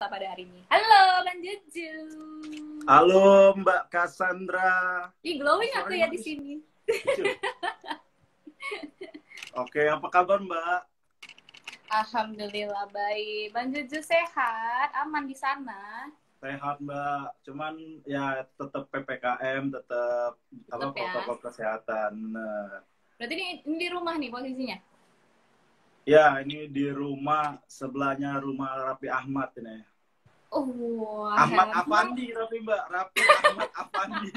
pada hari ini. Halo, Bang Juju. Halo, Mbak Cassandra. Ih, glowing aku ya di sini. Oke, apa kabar, Mbak? Alhamdulillah baik. Bang Juju sehat, aman di sana? Sehat, Mbak. Cuman ya tetap PPKM, tetap Tetap ya. protokol kesehatan. Nah, Berarti ini di rumah nih posisinya? ya, ini di rumah sebelahnya rumah Raffi Ahmad ini. Oh, Ahmad Afandi, Mbak. Raffi Ahmad Afandi.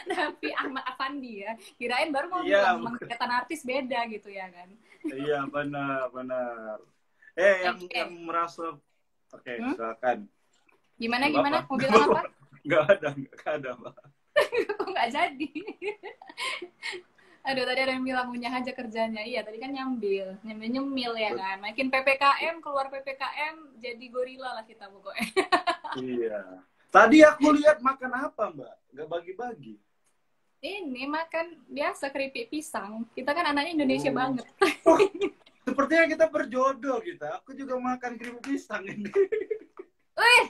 Raffi Ahmad Afandi ya. Kirain baru mau Iya, bilang kelihatan artis beda gitu ya kan? Iya, benar. Yang merasa silakan. Gimana? Apa? Mau bilang apa? Nggak ada, Mbak. Kok nggak jadi? Aduh, tadi ada yang bilang punya aja kerjanya. Iya, tadi kan nyemil ya kan. Makin PPKM, keluar PPKM, jadi gorila lah kita pokoknya. Iya. Tadi aku lihat makan apa, Mbak? Nggak bagi-bagi. Ini makan biasa keripik pisang. Kita kan anaknya Indonesia banget. Oh, sepertinya kita berjodoh kita. Aku juga makan keripik pisang ini. Wih,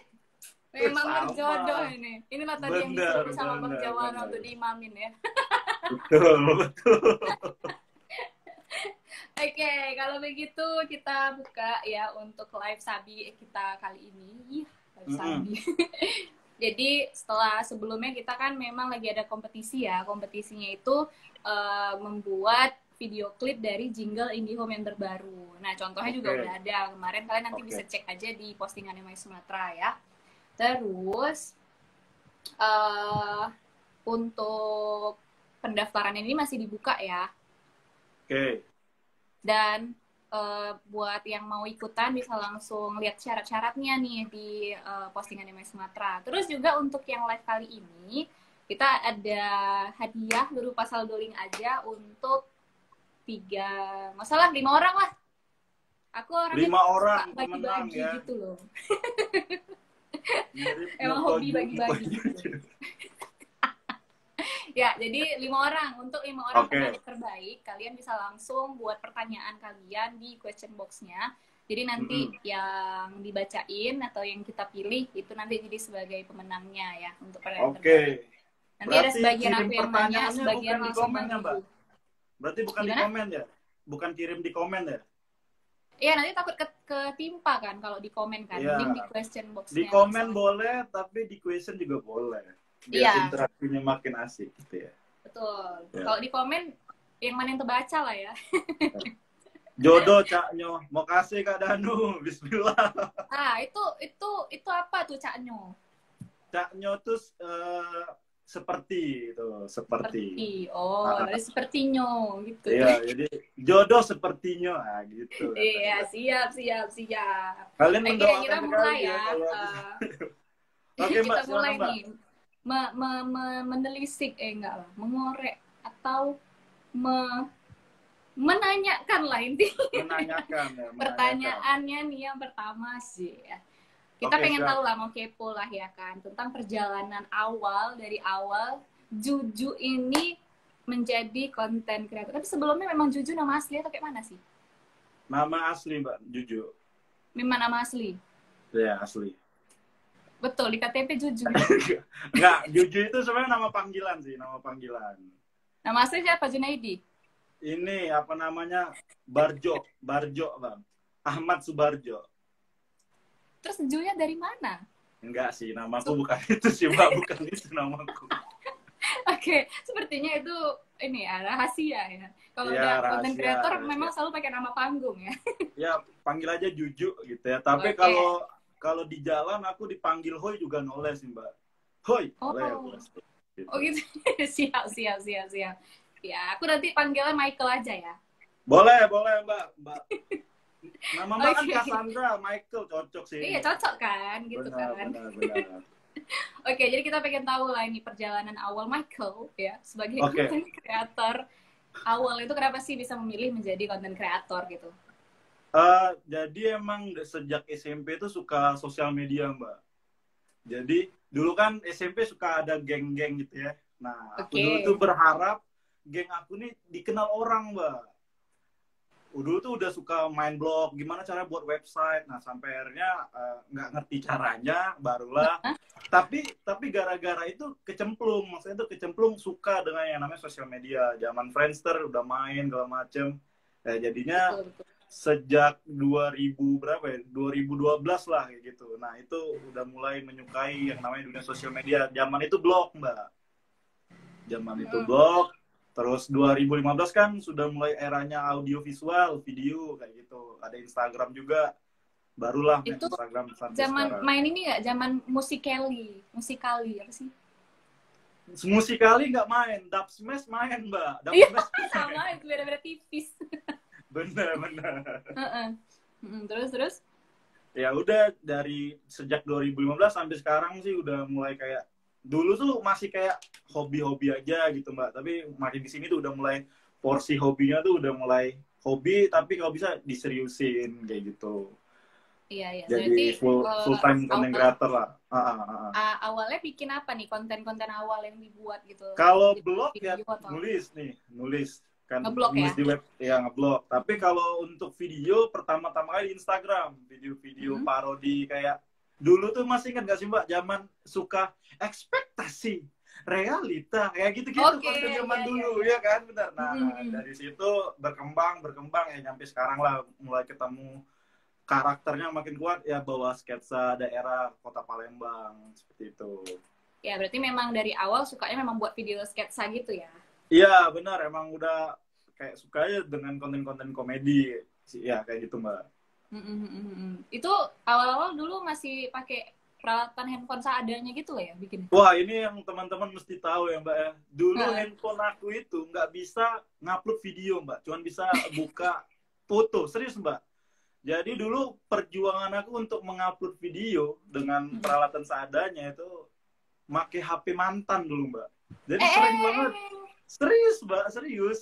memang Sama. berjodoh ini. Inilah tadi yang disuruh sama Bang Jawara untuk diimamin ya. Betul. Oke, kalau begitu kita buka ya untuk live Sabi kita kali ini. Live Sabi. Jadi sebelumnya kita kan memang lagi ada kompetisi ya. Kompetisinya itu membuat video klip dari jingle IndiHome yang terbaru. Nah, contohnya juga udah ada. Kemarin kalian nanti bisa cek aja di postingan My Sumatera ya. Terus untuk pendaftaran ini masih dibuka ya. Oke. Dan buat yang mau ikutan bisa langsung lihat syarat-syaratnya nih di postingan My Sumatera. Terus juga untuk yang live kali ini kita ada hadiah berupa saldo link aja untuk 5 orang lah. Aku orangnya 5 orang bagi-bagi ya. gitu loh. Emang hobi bagi-bagi. Ya, jadi 5 orang. Untuk 5 orang penyanyi terbaik, kalian bisa langsung buat pertanyaan kalian di question box-nya. Jadi nanti yang dibacain atau yang kita pilih, itu nanti jadi sebagai pemenangnya ya. Untuk pertanyaan terbaik. Nanti ada sebagian aku yang nanya, sebagian di komen ya, Mbak? Berarti bukan di komen ya? Bukan kirim di komen ya? Iya, nanti takut ketimpa kan kalau di komen kan. Mending di question box-nya. Di komen boleh, tapi di question juga boleh. Biar interaksinya makin asik gitu ya. Betul. Ya. Kalau di komen yang mana yang terbaca lah ya. Jodoh Caknyo, mau kasih Kak Danu, bismillah. Itu apa tuh Caknyo? Caknyo tuh seperti. Oh, dari sepertinyo gitu. Iya, jadi jodoh sepertinya gitu. Iya, siap. Kalian mendoakan kita mulai ya. Oke, Mbak, kita mulai Mbak. nih. Menelisik mengorek atau menanyakan lah intinya. Pertanyaannya nih yang pertama sih ya. Kita pengen tahu lah, mau kepo lah ya kan, tentang perjalanan dari awal Juju ini menjadi konten kreator. Tapi sebelumnya memang Juju nama asli atau kayak mana sih? Nama asli, Mbak, Juju. Memang nama asli? Iya, asli. Betul, di KTP Juju. Enggak, Juju itu sebenarnya nama panggilan sih, nama panggilan. Nama asli siapa, Junaidi? Ini apa namanya? Barjo, Bang. Ahmad Subarjo. Terus Junya dari mana? Enggak sih, namaku bukan itu sih, Mbak, bukan itu namaku. Oke, sepertinya itu ini ya, rahasia ya. Kalau udah konten kreator memang selalu pakai nama panggung ya. Ya, panggil aja Juju gitu ya. Tapi kalau di jalan aku dipanggil Hoi juga noleh sih, Mbak. Hoi. Gitu. Oh gitu. Siap. Ya, aku nanti panggilnya Michael aja ya. Boleh, Mbak. Nama Mbak kan Cassandra, Michael cocok sih. Iya, cocok kan, gitu kan. Benar. Oke, jadi kita pengen tahu lah ini perjalanan awal Michael ya sebagai konten kreator. Awal itu kenapa sih bisa memilih menjadi konten kreator gitu? Jadi emang sejak SMP itu suka sosial media, Mbak. Jadi dulu kan SMP suka ada geng-geng gitu ya. Nah, aku dulu tuh berharap geng aku nih dikenal orang, Mbak. dulu tuh udah suka main blog, gimana cara buat website. Nah, sampai akhirnya nggak ngerti caranya, barulah. Tapi gara-gara itu kecemplung, maksudnya itu kecemplung suka dengan yang namanya sosial media. Zaman Friendster udah main segala macem. Jadinya Betul, betul. sejak 2000 berapa ya? 2012 lah kayak gitu. Nah, itu udah mulai menyukai yang namanya dunia sosial media. Zaman itu blog, Mbak. Zaman itu blog. Terus 2015 kan sudah mulai eranya audio visual, video kayak gitu. Ada Instagram juga. Barulah Itu Instagram sampai zaman sekarang. main ini nggak? Zaman musikali apa sih? Musikali nggak main, Dub Smash main, Mbak. Dub Iya, Smash sama itu beda-beda tipis. bener. Terus. Ya udah dari sejak 2015 sampai sekarang sih udah mulai kayak dulu tuh masih kayak hobi-hobi aja gitu Mbak, tapi makin di sini tuh udah mulai porsi hobinya tuh udah mulai hobi tapi kalau bisa diseriusin kayak gitu. Iya. Jadi Berarti full time content creator lah. awalnya bikin apa nih, konten-konten awal yang dibuat gitu? Kalau Di blog ya video atau nulis kan, ngeblog nulis ya? di web ya, ngeblog. Tapi kalau untuk video pertama-tama kali di Instagram, video-video parodi kayak dulu tuh, masih ingat gak sih Mbak, zaman suka ekspektasi realita kayak gitu-gitu konten zaman dulu ya kan, benar. Nah, dari situ berkembang ya sampai sekarang lah, mulai ketemu karakternya makin kuat ya, bawa sketsa daerah kota Palembang seperti itu. Ya, berarti memang dari awal sukanya memang buat video sketsa gitu ya? Iya, benar. Emang udah kayak suka aja dengan konten-konten komedi. Ya, kayak gitu, Mbak. Itu awal-awal dulu masih pakai peralatan handphone seadanya gitu ya bikin? Wah, ini yang teman-teman mesti tahu ya, Mbak ya. Dulu handphone aku itu nggak bisa ngupload video, Mbak. Cuman bisa buka foto. Serius, Mbak. Jadi dulu perjuangan aku untuk mengupload video dengan peralatan seadanya itu pakai HP mantan dulu, Mbak. Jadi sering banget. Serius, Mbak, serius.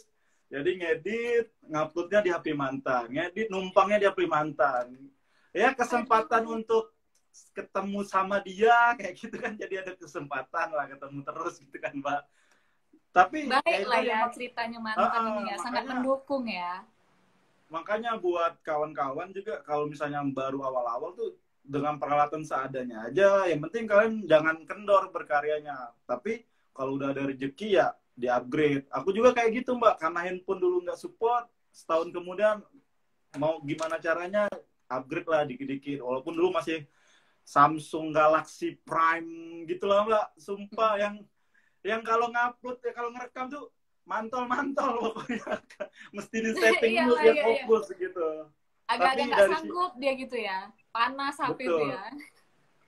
Jadi ngedit, nguploadnya di HP mantan. Ngedit, numpangnya di HP mantan. Ya, kesempatan untuk ketemu sama dia, kayak gitu kan. Jadi ada kesempatan lah ketemu terus gitu kan, Mbak. Tapi baik lah ya, ceritanya mantan ini ya, sangat mendukung ya. Makanya buat kawan-kawan juga, kalau misalnya baru awal-awal tuh, dengan peralatan seadanya aja. Yang penting kalian jangan kendor berkaryanya. Tapi kalau udah ada rezeki ya di-upgrade. Aku juga kayak gitu, Mbak. Karena handphone dulu nggak support, setahun kemudian mau gimana caranya upgrade lah dikit-dikit. Walaupun dulu masih Samsung Galaxy Prime gitu lah, Mbak. Sumpah, yang kalau ngupload ya, kalau ngerekam tuh mantol pokoknya. Mesti di-setting dulu biar fokus gitu. Agak-agak nggak sanggup dia gitu ya. Panas HP itu ya.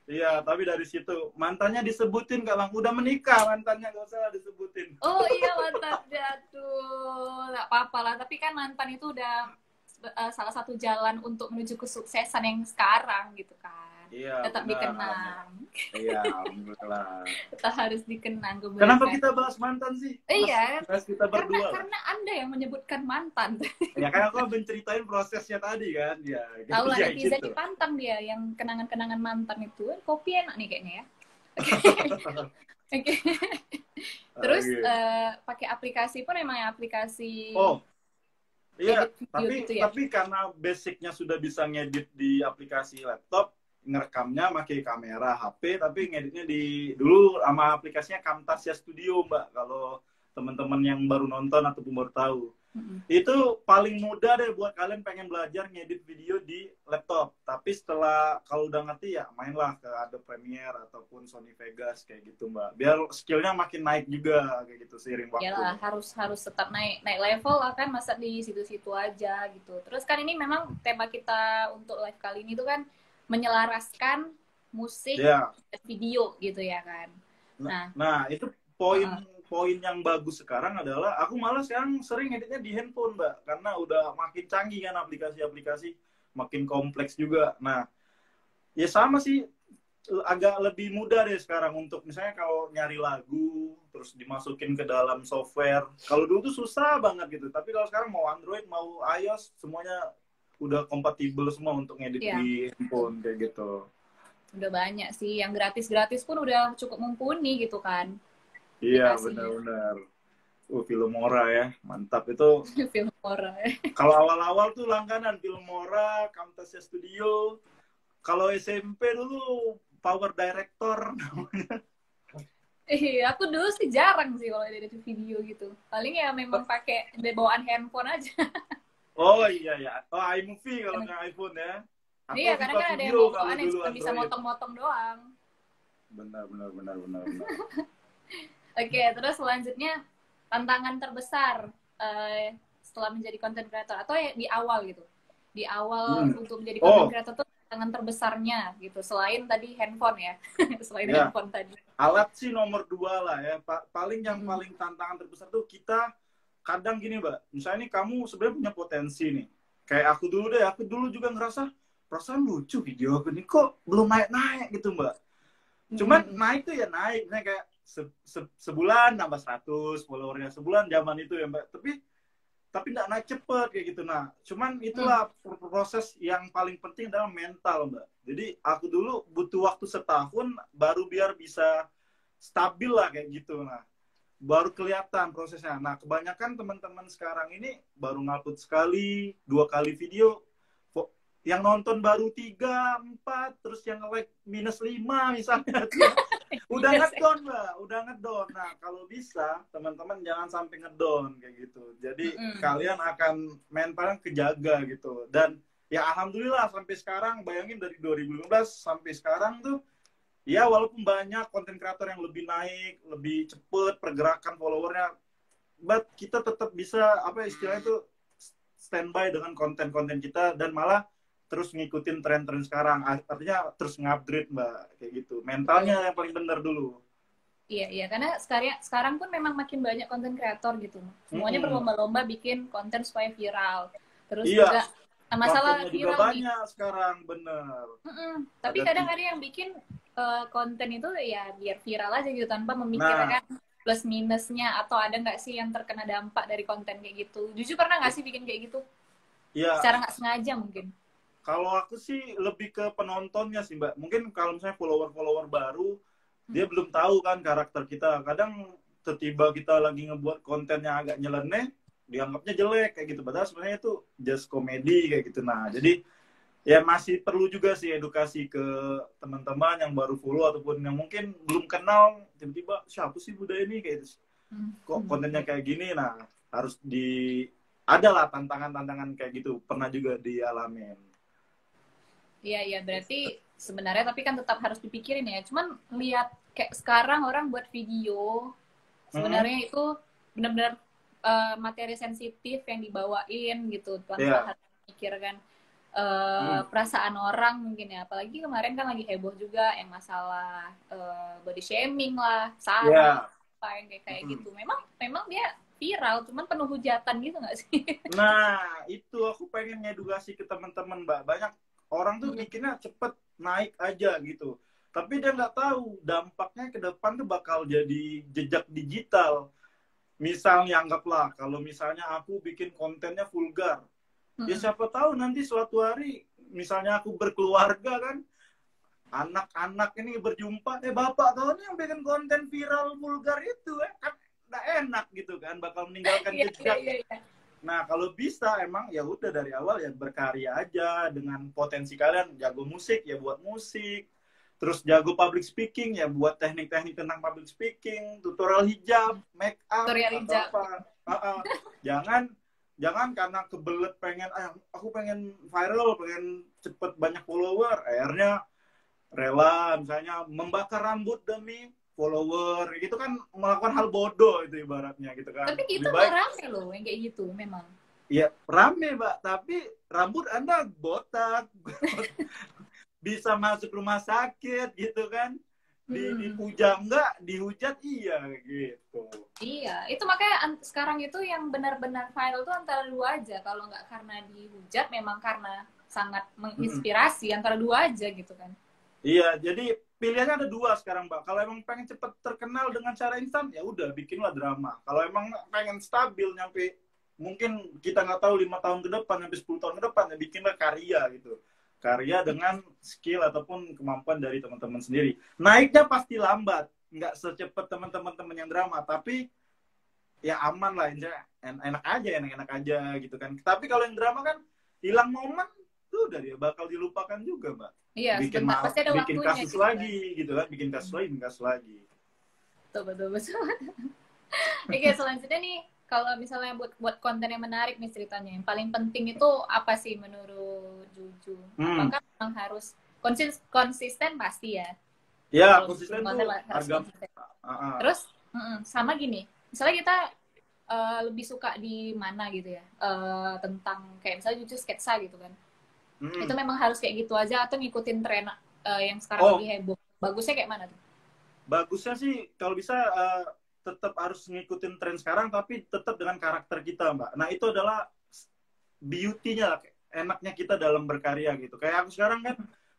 Iya, tapi dari situ mantannya disebutin Kak Lang, udah menikah mantannya, gak usah disebutin. Oh iya, mantan jatuh, nggak apa-apa lah. Tapi kan mantan itu udah salah satu jalan untuk menuju kesuksesan yang sekarang gitu kan. Iya, tetap dikenang. Iya, alhamdulillah. Tetap harus dikenang. Kenapa kita bahas mantan sih? Iya, kita berdua. Karena Anda yang menyebutkan mantan. Ya kan aku menceritain prosesnya tadi kan. Ya, tahu lah, ya, netizen gitu. dipantang dia yang kenangan-kenangan mantan itu. Kopi enak nih kayaknya ya. Oke. Terus pakai aplikasi pun emang aplikasi. Iya, tapi gitu ya? Tapi karena basicnya sudah bisa ngedit di aplikasi laptop, ngerekamnya pakai kamera HP, tapi ngeditnya dulu sama aplikasinya Camtasia Studio, Mbak. Kalau teman-teman yang baru nonton ataupun baru tahu. Itu paling mudah deh buat kalian pengen belajar ngedit video di laptop. Tapi setelah kalau udah ngerti ya mainlah ke Adobe Premiere ataupun Sony Vegas kayak gitu, Mbak. Biar skillnya makin naik juga kayak gitu seiring waktu. Yalah, harus tetap naik level lah kan, masa di situ-situ aja gitu. Terus kan ini memang tema kita untuk live kali ini tuh kan menyelaraskan musik dan video gitu ya kan. Nah itu poin yang bagus sekarang adalah aku malah sekarang sering editnya di handphone, Mbak, karena udah makin canggih kan aplikasi-aplikasi, makin kompleks juga. Nah, ya sama sih, agak lebih mudah deh sekarang untuk misalnya kalau nyari lagu terus dimasukin ke dalam software. Kalau dulu tuh susah banget gitu, tapi kalau sekarang mau Android mau iOS semuanya udah kompatibel semua untuk ngedit di handphone kayak gitu. Udah banyak sih, yang gratis-gratis pun udah cukup mumpuni gitu kan. Iya, benar-benar. Filmora ya, mantap itu. Filmora. Kalau awal-awal tuh langganan Filmora, Camtasia Studio. Kalau SMP dulu Power Director namanya. Aku dulu sih jarang sih kalau edit video gitu. Paling ya memang pakai bawaan handphone aja. Oh iya ya. Oh iMovie kalau nggak iPhone ya. Iya, Atau kadang Viva kan ada yang Video kalau bawaan yang dulu cuma bisa Android. motong-motong doang. Benar. Oke, terus selanjutnya tantangan terbesar setelah menjadi content creator atau ya di awal gitu. Di awal untuk menjadi content creator tuh tantangan terbesarnya gitu. Selain tadi handphone ya. Selain handphone tadi. Alat sih nomor 2 lah ya. Paling tantangan terbesar tuh kita kadang gini, Mbak. Misalnya nih kamu sebenarnya punya potensi nih. Kayak aku dulu juga ngerasa perasaan lucu video aku nih kok belum naik-naik gitu, Mbak. Cuman naik tuh ya naik, misalnya kayak sebulan nambah 100 followernya, sebulan zaman itu ya Mbak. Tapi nggak naik cepet kayak gitu. Nah, cuman itulah proses yang paling penting adalah mental Mbak. Jadi aku dulu butuh waktu setahun baru biar bisa stabil lah kayak gitu. Nah, baru kelihatan prosesnya. Nah, kebanyakan teman-teman sekarang ini baru ngupload sekali, 2 kali video, yang nonton baru 3, 4, terus yang like -5 misalnya. Udah ngedon Mbak, udah ngedon. Nah, kalau bisa teman-teman jangan sampai ngedon kayak gitu. Jadi kalian akan mentalnya kejaga gitu. Dan ya alhamdulillah sampai sekarang, bayangin dari 2015 sampai sekarang tuh ya walaupun banyak konten kreator yang lebih naik, lebih cepet pergerakan followernya, but kita tetap bisa apa istilahnya itu standby dengan konten-konten kita dan malah terus ngikutin tren-tren sekarang. Artinya terus ngupgrade Mbak kayak gitu. Mentalnya yang paling benar dulu. Iya, karena sekarang pun memang makin banyak konten kreator gitu. Semuanya berlomba-lomba bikin konten supaya viral. Terus juga masalah viral juga banyak sekarang, bener. Tapi kadang ada yang bikin konten itu ya biar viral aja gitu tanpa memikirkan plus minusnya, atau ada nggak sih yang terkena dampak dari konten kayak gitu. Jujur pernah nggak sih bikin kayak gitu? Iya. Secara nggak sengaja mungkin. Kalau aku sih lebih ke penontonnya sih Mbak. Mungkin kalau misalnya follower baru, dia belum tahu kan karakter kita. Kadang tiba-tiba kita lagi ngebuat konten yang agak nyeleneh, dianggapnya jelek kayak gitu. Padahal sebenarnya itu just komedi kayak gitu. Nah, jadi ya masih perlu juga sih edukasi ke teman-teman yang baru follow ataupun yang mungkin belum kenal, tiba-tiba siapa sih Buddha ini kayak gitu. Kok kontennya kayak gini. Nah, harus adalah tantangan-tantangan kayak gitu. Pernah juga dialamin. Iya, berarti sebenarnya tapi kan tetap harus dipikirin ya. Cuman lihat kayak sekarang orang buat video, sebenarnya itu benar-benar materi sensitif yang dibawain gitu. Tanpa harus memikirkan perasaan orang mungkin ya. Apalagi kemarin kan lagi heboh juga yang masalah body shaming lah, saraf, apa yang kayak gitu. Memang dia viral, cuman penuh hujatan gitu nggak sih? Nah, itu aku pengen ngedukasi ke teman-teman Mbak. Banyak orang tuh mikirnya cepet naik aja gitu. Tapi dia nggak tahu dampaknya ke depan tuh bakal jadi jejak digital. Misalnya anggaplah kalau misalnya aku bikin kontennya vulgar. Ya siapa tahu nanti suatu hari misalnya aku berkeluarga kan, anak-anak ini berjumpa, bapak kau nih yang bikin konten viral vulgar itu kan nggak enak gitu kan, bakal meninggalkan jejak. Nah, kalau bisa emang ya udah dari awal ya berkarya aja dengan potensi kalian. Jago musik ya buat musik. Terus jago public speaking ya buat teknik-teknik tentang public speaking, tutorial hijab, make up, atau apa. Jangan karena kebelet pengen aku pengen viral, pengen cepet banyak follower, akhirnya rela misalnya membakar rambut demi follower, gitu kan melakukan hal bodoh itu ibaratnya gitu kan. Tapi itu rame loh yang kayak gitu memang. Iya rame Mbak, tapi rambut Anda botak, bisa masuk rumah sakit gitu kan, dipuja enggak, dihujat iya gitu. Iya, itu makanya sekarang itu yang benar-benar viral tuh antara dua aja. Kalau nggak karena dihujat, memang karena sangat menginspirasi, antara dua aja gitu kan. Iya, jadi pilihannya ada 2 sekarang, Mbak. Kalau emang pengen cepet terkenal dengan cara instan, ya udah bikinlah drama. Kalau emang pengen stabil nyampe mungkin kita nggak tahu 5 tahun ke depan, sampai 10 tahun ke depan, ya bikinlah karya gitu. Karya dengan skill ataupun kemampuan dari teman-teman sendiri. Naiknya pasti lambat, nggak secepat teman-teman yang drama, tapi ya aman lah, enak aja, enak-enak aja gitu kan. Tapi kalau yang drama kan hilang momen tuh udah dia bakal dilupakan juga, Mbak. Iya, sebentar. Pasti ada Bikin waktunya kasus gitu kan. lagi gitu kan, bikin kasus lagi. Betul, betul, betul. Oke, selanjutnya nih, kalau misalnya buat konten yang menarik nih ceritanya, yang paling penting itu apa sih menurut Juju? Apakah memang harus konsisten pasti ya? Ya, Kalau konsisten konten tuh harus harga. konsisten. Terus sama gini, misalnya kita lebih suka di mana gitu ya, tentang kayak misalnya Juju sketsa gitu kan, itu memang harus kayak gitu aja atau ngikutin tren yang sekarang lagi heboh? Bagusnya kayak mana tuh? Bagusnya sih kalau bisa tetap harus ngikutin tren sekarang, tapi tetap dengan karakter kita, Mbak. Nah, itu adalah beauty-nya, enaknya kita dalam berkarya gitu. Kayak aku sekarang kan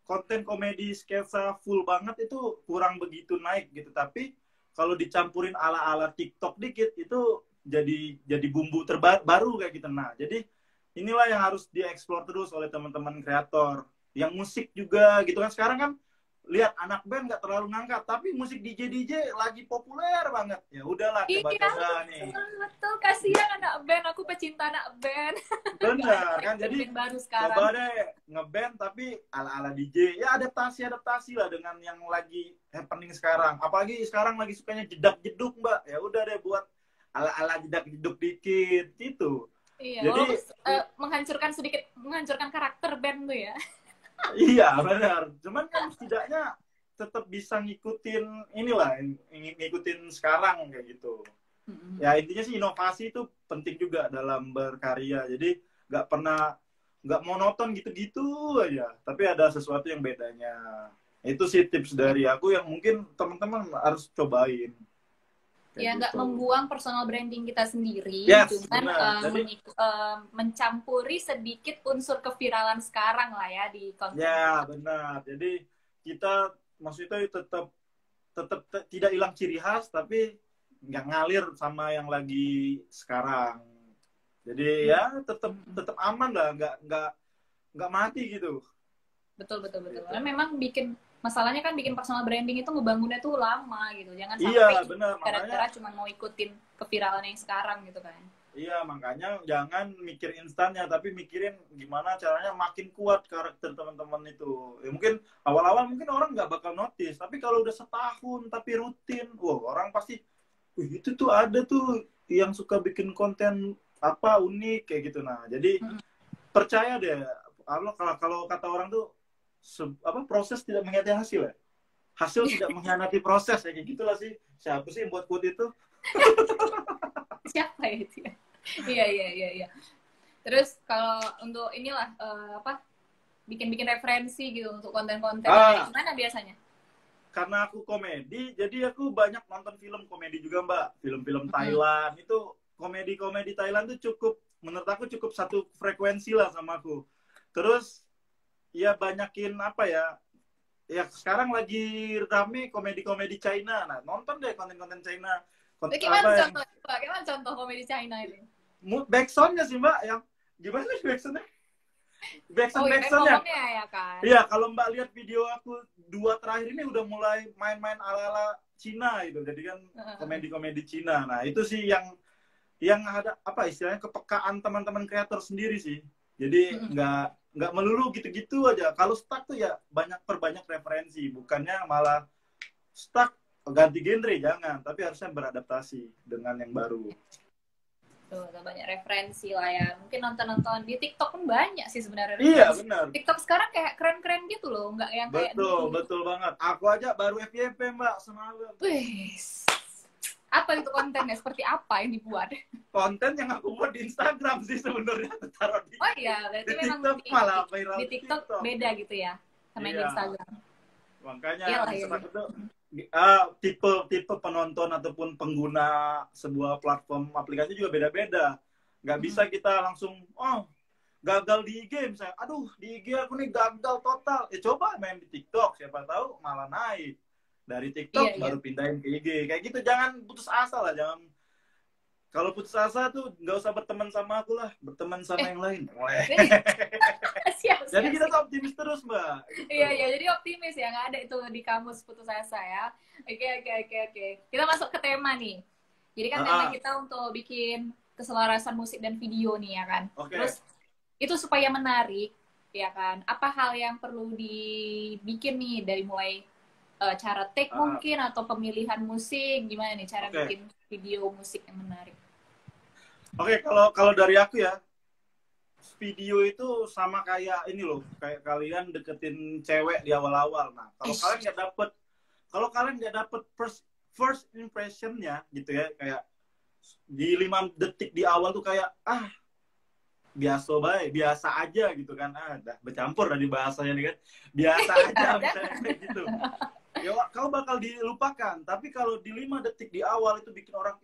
konten komedi sketsa full banget itu kurang begitu naik gitu. Tapi kalau dicampurin ala-ala TikTok dikit itu jadi bumbu terbaru kayak gitu. Nah, jadi inilah yang harus dieksplor terus oleh teman-teman kreator. Yang musik juga gitu kan. Sekarang kan lihat anak band nggak terlalu ngangkat, tapi musik DJ lagi populer banget. Ya udahlah, coba-coba nih. Betul, kasihan anak band, aku pecinta anak band. Benar kan, jadi baru sekarang. Coba deh ngeband tapi ala-ala DJ. Ya adaptasi lah dengan yang lagi happening sekarang. Apalagi sekarang lagi sukanya jedak-jeduk, Mbak. Ya udah deh buat ala-ala jedak-jeduk dikit gitu. Iya, jadi menghancurkan karakter band tuh ya. Iya, benar. Cuman kan setidaknya tetap bisa ngikutin inilah, ngikutin sekarang kayak gitu. Ya intinya sih inovasi itu penting juga dalam berkarya. Jadi nggak monoton gitu-gitu aja. Tapi ada sesuatu yang bedanya. Itu sih tips dari aku yang mungkin teman-teman harus cobain. Ya nggak membuang personal branding kita sendiri, cuman mencampuri sedikit unsur keviralan sekarang lah ya di konten. Ya benar. Jadi kita maksudnya tetap tidak hilang ciri khas, tapi nggak ngalir sama yang lagi sekarang. Jadi ya tetap aman lah, nggak mati gitu. Betul. Karena memang masalahnya kan bikin personal branding itu ngebangunnya tuh lama gitu. Jangan sampai gara-gara cuma mau ikutin keviralan yang sekarang gitu kan. Iya, makanya jangan mikir instannya, tapi mikirin gimana caranya makin kuat karakter teman-teman itu. Ya, mungkin awal-awal mungkin orang nggak bakal notice, tapi kalau udah setahun tapi rutin, orang pasti, itu tuh ada tuh yang suka bikin konten apa unik kayak gitu. Nah, jadi percaya deh, kalau kata orang tuh proses tidak mengkhianati hasil ya. Hasil tidak mengkhianati proses ya, kayak gitulah sih. Siapa sih yang buat quote itu? Siapa ya itu ya? Iya. Terus kalau untuk inilah bikin referensi gitu untuk konten-konten gimana biasanya? Karena aku komedi, jadi aku banyak nonton film komedi juga, Mbak. Film-film Thailand itu komedi Thailand tuh menurut aku cukup satu frekuensi lah sama aku. Terus ya banyakin ya sekarang lagi rame komedi China. Nah, nonton deh konten-konten China. Gimana contoh komedi China ini? Backsound-nya sih, Mbak, yang gimana sih backsound-nya? Backsound-nya ya kan? Iya, kalau Mbak lihat video aku 2 terakhir ini udah mulai main-main ala-ala Cina gitu. Jadi kan komedi-komedi Cina. Nah, itu sih yang ada istilahnya kepekaan teman-teman kreator sendiri sih. Jadi nggak melulu gitu-gitu aja. Kalau stuck tuh ya perbanyak referensi, bukannya malah stuck ganti genre, jangan, tapi harusnya beradaptasi dengan yang baru. Tuh, banyak referensi lah ya. Mungkin nonton di TikTok pun banyak sih sebenarnya. Iya, benar. TikTok sekarang kayak keren-keren gitu loh, nggak yang kayak dulu. Betul banget. Aku aja baru FYP, Mbak, semalam. Apa itu kontennya? Seperti apa yang dibuat? Konten yang aku buat di Instagram sih sebenarnya, taruh di. Oh iya, berarti memang TikTok malah viral di TikTok beda gitu ya sama di Instagram. Makanya tipe penonton ataupun pengguna sebuah platform aplikasi juga beda-beda. Nggak bisa kita langsung gagal di IG misalnya. Aduh, di IG aku nih gagal total. Coba main di TikTok, siapa tahu malah naik. Dari TikTok baru pindahin ke IG. Kayak gitu, jangan putus asa lah. Kalau putus asa tuh nggak usah berteman sama aku lah, berteman sama yang lain. Jadi kita tuh optimis terus, Mbak. Gitu. Iya, jadi optimis ya, nggak ada itu di kamus putus asa ya. Oke. Kita masuk ke tema nih. Jadi kan tema kita untuk bikin keselarasan musik dan video nih ya kan. Terus itu supaya menarik ya kan. Apa hal yang perlu dibikin nih dari mulai cara take mungkin atau pemilihan musik, gimana nih cara bikin video musik yang menarik? Kalau dari aku ya, video itu sama kayak ini loh, kayak kalian deketin cewek di awal-awal. Nah, kalau kalian nggak dapet first impressionnya gitu ya, kayak di 5 detik di awal tuh kayak biasa aja gitu kan, dah bercampur dari bahasanya nih kan, biasa aja misalnya kayak gitu. Ya kau bakal dilupakan. Tapi kalau di 5 detik di awal itu bikin orang,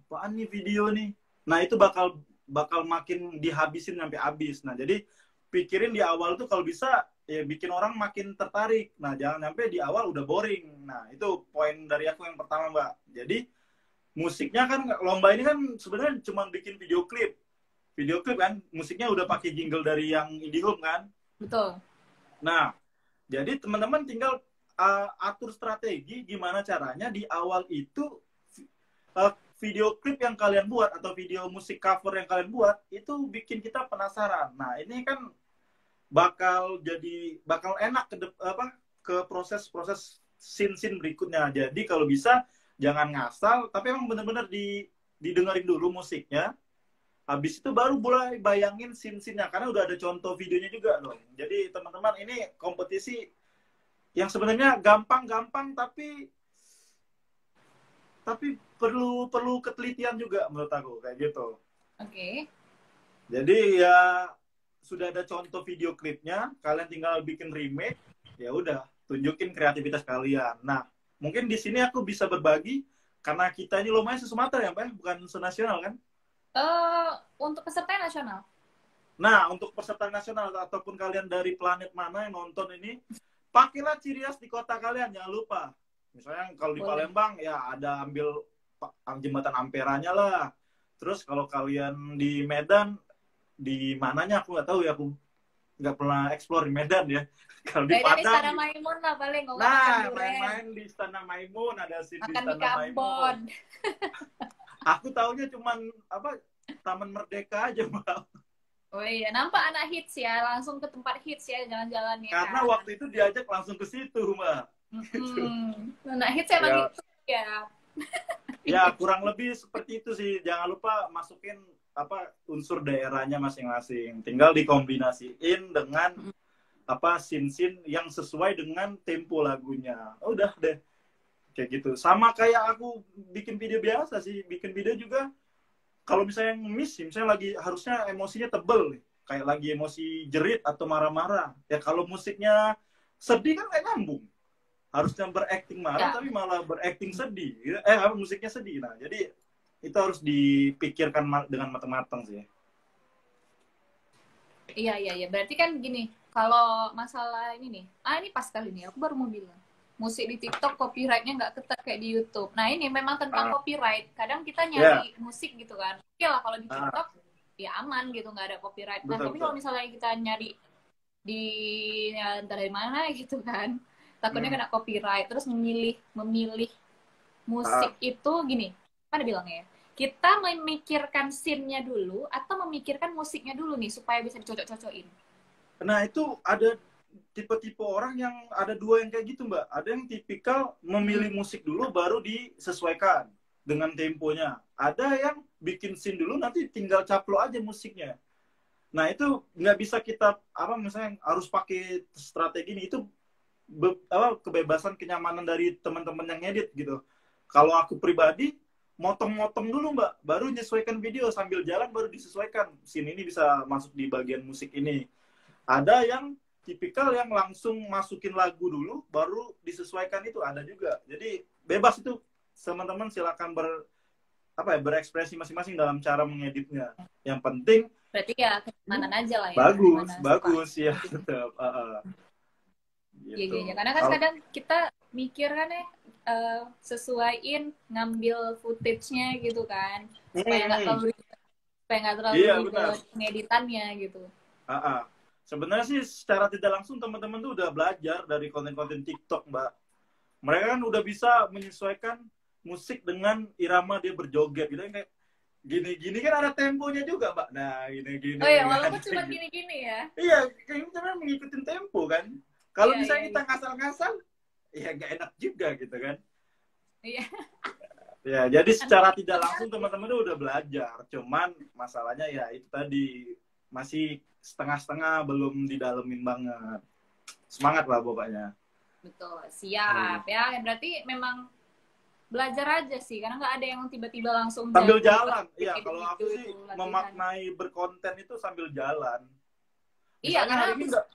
apaan nih video nih. Nah itu bakal makin dihabisin sampai habis. Nah jadi pikirin di awal tuh kalau bisa ya bikin orang makin tertarik. Nah jangan sampai di awal udah boring. Nah itu poin dari aku yang pertama, Mbak. Jadi musiknya kan lomba ini kan sebenarnya cuma bikin video klip kan, musiknya udah pakai jingle dari yang IndiHome kan. Betul. Nah jadi teman-teman tinggal atur strategi gimana caranya di awal itu video klip yang kalian buat atau video musik cover yang kalian buat itu bikin kita penasaran. Nah ini kan bakal enak ke proses scene berikutnya. Jadi kalau bisa jangan ngasal, tapi emang bener-bener didengerin dulu musiknya. Habis itu baru mulai bayangin scene-nya karena udah ada contoh videonya juga loh. Jadi teman-teman ini kompetisi yang sebenarnya gampang-gampang tapi perlu ketelitian juga menurut aku kayak gitu. Oke. Jadi ya sudah ada contoh video klipnya, kalian tinggal bikin remake, ya udah tunjukin kreativitas kalian. Nah, mungkin di sini aku bisa berbagi karena kita ini lumayan se-Sumatera ya, Pak, bukan se-nasional kan? Untuk peserta nasional. Nah, untuk peserta nasional ataupun kalian dari planet mana yang nonton ini, pakailah ciri khas di kota kalian, jangan lupa. Misalnya kalau di Palembang ya ada ambil jembatan Amperanya lah. Terus kalau kalian di Medan, di mananya aku nggak tahu ya, aku nggak pernah explore di Medan ya. Kalau di Padang, Istana Maimun lah paling. Main-main di Istana Maimun, ada sih di Istana Maimun. Aku taunya cuman Taman Merdeka aja, Mbak. Oh iya, nampak anak hits ya, langsung ke tempat hits ya jalan-jalan ya. Karena waktu itu diajak langsung ke situ, Mbak. Anak hits emang gitu ya. Ya, kurang lebih seperti itu sih. Jangan lupa masukin unsur daerahnya masing-masing. Tinggal dikombinasiin dengan scene-scene yang sesuai dengan tempo lagunya. Udah deh. Kayak gitu. Sama kayak aku bikin video biasa sih. Bikin video juga kalau misalnya misalnya lagi harusnya emosinya tebel nih, kayak lagi emosi jerit atau marah-marah, ya kalau musiknya sedih kan kayak nyambung, harusnya berakting marah tapi malah berakting sedih, musiknya sedih. Nah jadi itu harus dipikirkan dengan matang-matang sih. Iya, berarti kan gini, kalau masalah ini nih, ini pas kali nih aku baru mau bilang, musik di TikTok copyrightnya nggak ketat kayak di YouTube. Nah ini memang tentang copyright. Kadang kita nyari musik gitu kan. Oke lah kalau di TikTok ya aman gitu, nggak ada copyright. Nah tapi kalau misalnya kita nyari dari mana gitu kan, takutnya kena copyright. Terus memilih musik itu gini, apa bilangnya ya? Kita memikirkan scene-nya dulu atau memikirkan musiknya dulu nih supaya bisa dicocok-cocokin. Nah itu ada tipe-tipe orang yang ada dua yang kayak gitu, Mbak. Ada yang tipikal memilih musik dulu baru disesuaikan dengan temponya. Ada yang bikin scene dulu nanti tinggal caplo aja musiknya. Nah itu nggak bisa kita misalnya harus pakai strategi ini. Itu kebebasan kenyamanan dari teman-teman yang edit gitu. Kalau aku pribadi motong-motong dulu, Mbak, baru menyesuaikan video sambil jalan baru disesuaikan. Scene ini bisa masuk di bagian musik ini. Ada yang tipikal yang langsung masukin lagu dulu baru disesuaikan, itu ada juga. Jadi bebas itu, teman-teman silakan berekspresi masing-masing dalam cara mengeditnya. Yang penting berarti ya kenyamanan aja lah ya. Bagus ya tetap. Gitu. Iya. Karena kan kadang kita mikir kan sesuaiin ngambil footage-nya gitu kan, supaya nggak terlalu ngeditannya gitu. Sebenarnya sih secara tidak langsung teman-teman tuh udah belajar dari konten-konten TikTok, Mbak. Mereka kan udah bisa menyesuaikan musik dengan irama dia berjoget gitu kan, kayak gini-gini kan ada temponya juga, Mbak. Nah, gini-gini Oh ya, kan. walaupun cuma gini-gini ya. Iya, kayaknya cara mengikuti tempo kan. Kalau Iya, iya, misalnya kita iya. ngasal-ngasal, ya nggak enak juga gitu kan. Iya. Ya, jadi secara tidak Anak-anak langsung teman-teman udah belajar. Cuman masalahnya ya itu tadi masih setengah-setengah, belum didalemin banget. Semangat lah pokoknya. betul, siap ya. Berarti memang belajar aja sih, karena nggak ada yang tiba-tiba langsung Sambil jago jalan. Iya, edit kalau video aku sih itu latihan. memaknai berkonten itu sambil jalan. Iya, Misalnya karena hari aku, ini enggak.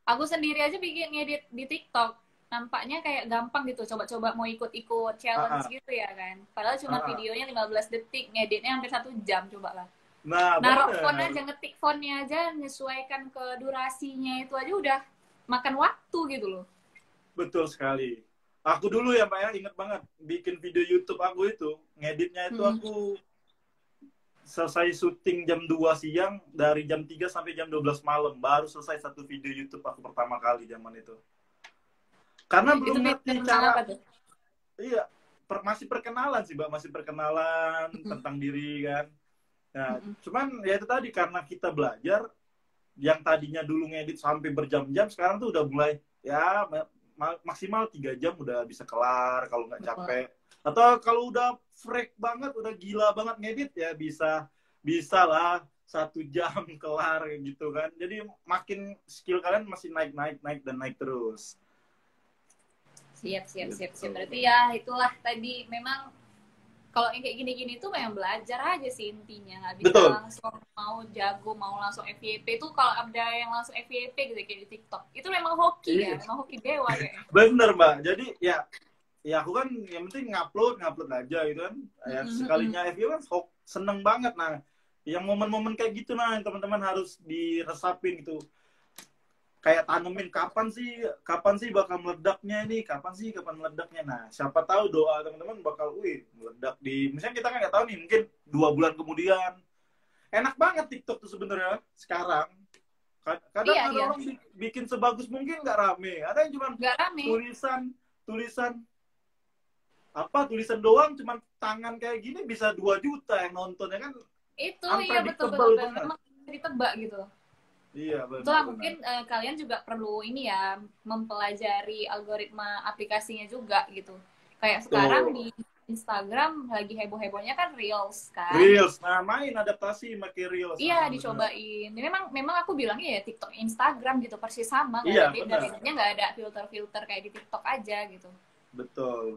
aku sendiri aja bikin ngedit di TikTok. Nampaknya kayak gampang gitu, coba-coba mau ikut-ikut challenge gitu ya kan. Padahal cuma videonya 15 detik, ngeditnya hampir 1 jam, coba lah. Nah, Naruh font bener. aja, ngetik fontnya aja, menyesuaikan ke durasinya itu aja udah makan waktu gitu loh. Betul sekali. Aku dulu ya, Mbak ya, inget banget bikin video YouTube aku itu, ngeditnya itu aku selesai syuting jam 2 siang, dari jam 3 sampai jam 12 malam baru selesai satu video YouTube aku pertama kali zaman itu. Karena Itu belum ngerti tentang cara. apa tuh? Iya, masih perkenalan sih, Mbak, masih perkenalan tentang diri kan. Nah, cuman ya itu tadi, karena kita belajar, yang tadinya dulu ngedit sampai berjam-jam, sekarang tuh udah mulai ya maksimal 3 jam udah bisa kelar kalau nggak capek. Atau kalau udah freak banget, udah gila banget ngedit ya bisa lah 1 jam kelar gitu kan. Jadi makin skill kalian masih naik dan naik terus. Siap. Berarti ya itulah tadi, memang kalau yang kayak gini-gini tuh memang belajar aja sih intinya. Nggak bisa Betul. langsung mau jago, mau langsung FYP tuh. Kalau ada yang langsung FYP gitu kayak di TikTok, itu memang hoki ya, memang hoki dewa kayaknya. Bener, Mbak. Jadi ya aku kan yang penting ngupload aja gitu kan. Ya, sekalinya FYP kan seneng banget. Nah, yang momen-momen kayak gitu nah yang teman-teman harus diresapin gitu. Kayak tanemin kapan sih bakal meledaknya ini, kapan meledaknya. Nah, siapa tahu doa teman-teman bakal meledak di, misalnya kita kan nggak tahu nih, mungkin 2 bulan kemudian. Enak banget TikTok tuh sebenarnya sekarang. Kadang ada orang bikin sebagus mungkin nggak rame, ada yang cuma tulisan doang, cuma tangan kayak gini bisa 2 juta yang nontonnya kan. Itu iya, betul memang ditebak gitu. Iya, benar. Itulah mungkin kalian juga perlu ini ya, mempelajari algoritma aplikasinya juga gitu. Kayak sekarang di Instagram lagi heboh-hebohnya kan Reels kan. Reels, nah main adaptasi pakai Reels. Iya, dicobain. Memang aku bilangnya ya TikTok, Instagram gitu persis sama, nggak iya, ada beda. Bedanya nggak ada filter-filter kayak di TikTok aja gitu. Betul.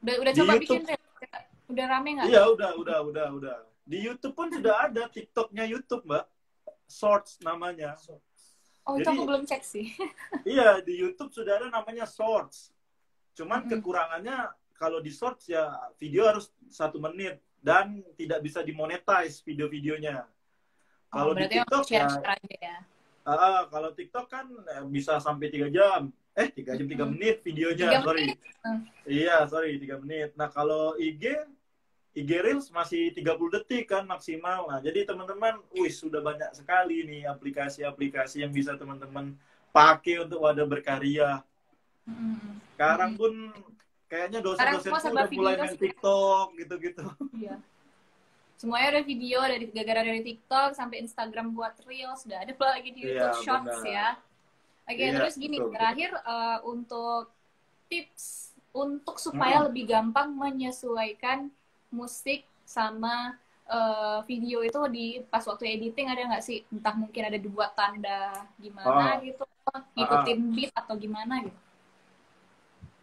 Udah coba bikin Reels? Udah rame nggak? Iya, udah. Di YouTube pun sudah ada TikToknya YouTube, Mbak. Shorts namanya. Oh, itu aku belum cek sih. Iya, di YouTube sudah ada namanya Shorts. Cuman kekurangannya kalau di Shorts ya video harus 1 menit dan tidak bisa dimonetize video-videonya. Kalau di TikTok ya, kalau TikTok kan bisa sampai 3 jam. 3 jam 3 menit videonya, 3 sorry. Menit. Iya, sorry, 3 menit. Nah, kalau IG Reels masih 30 detik kan maksimal. Nah, jadi teman-teman, sudah banyak sekali nih aplikasi-aplikasi yang bisa teman-teman pakai untuk wadah berkarya. Sekarang pun kayaknya dosen-dosen udah mulai main TikTok gitu-gitu. Iya. Semuanya ada video, gara-gara dari TikTok sampai Instagram buat Reels, sudah ada lagi di YouTube Shorts ya. Oke, terus gini, terakhir untuk tips untuk supaya lebih gampang menyesuaikan musik sama video itu di pas waktu editing, ada nggak sih? Entah mungkin ada dibuat tanda gimana gitu, ngikutin beat atau gimana gitu?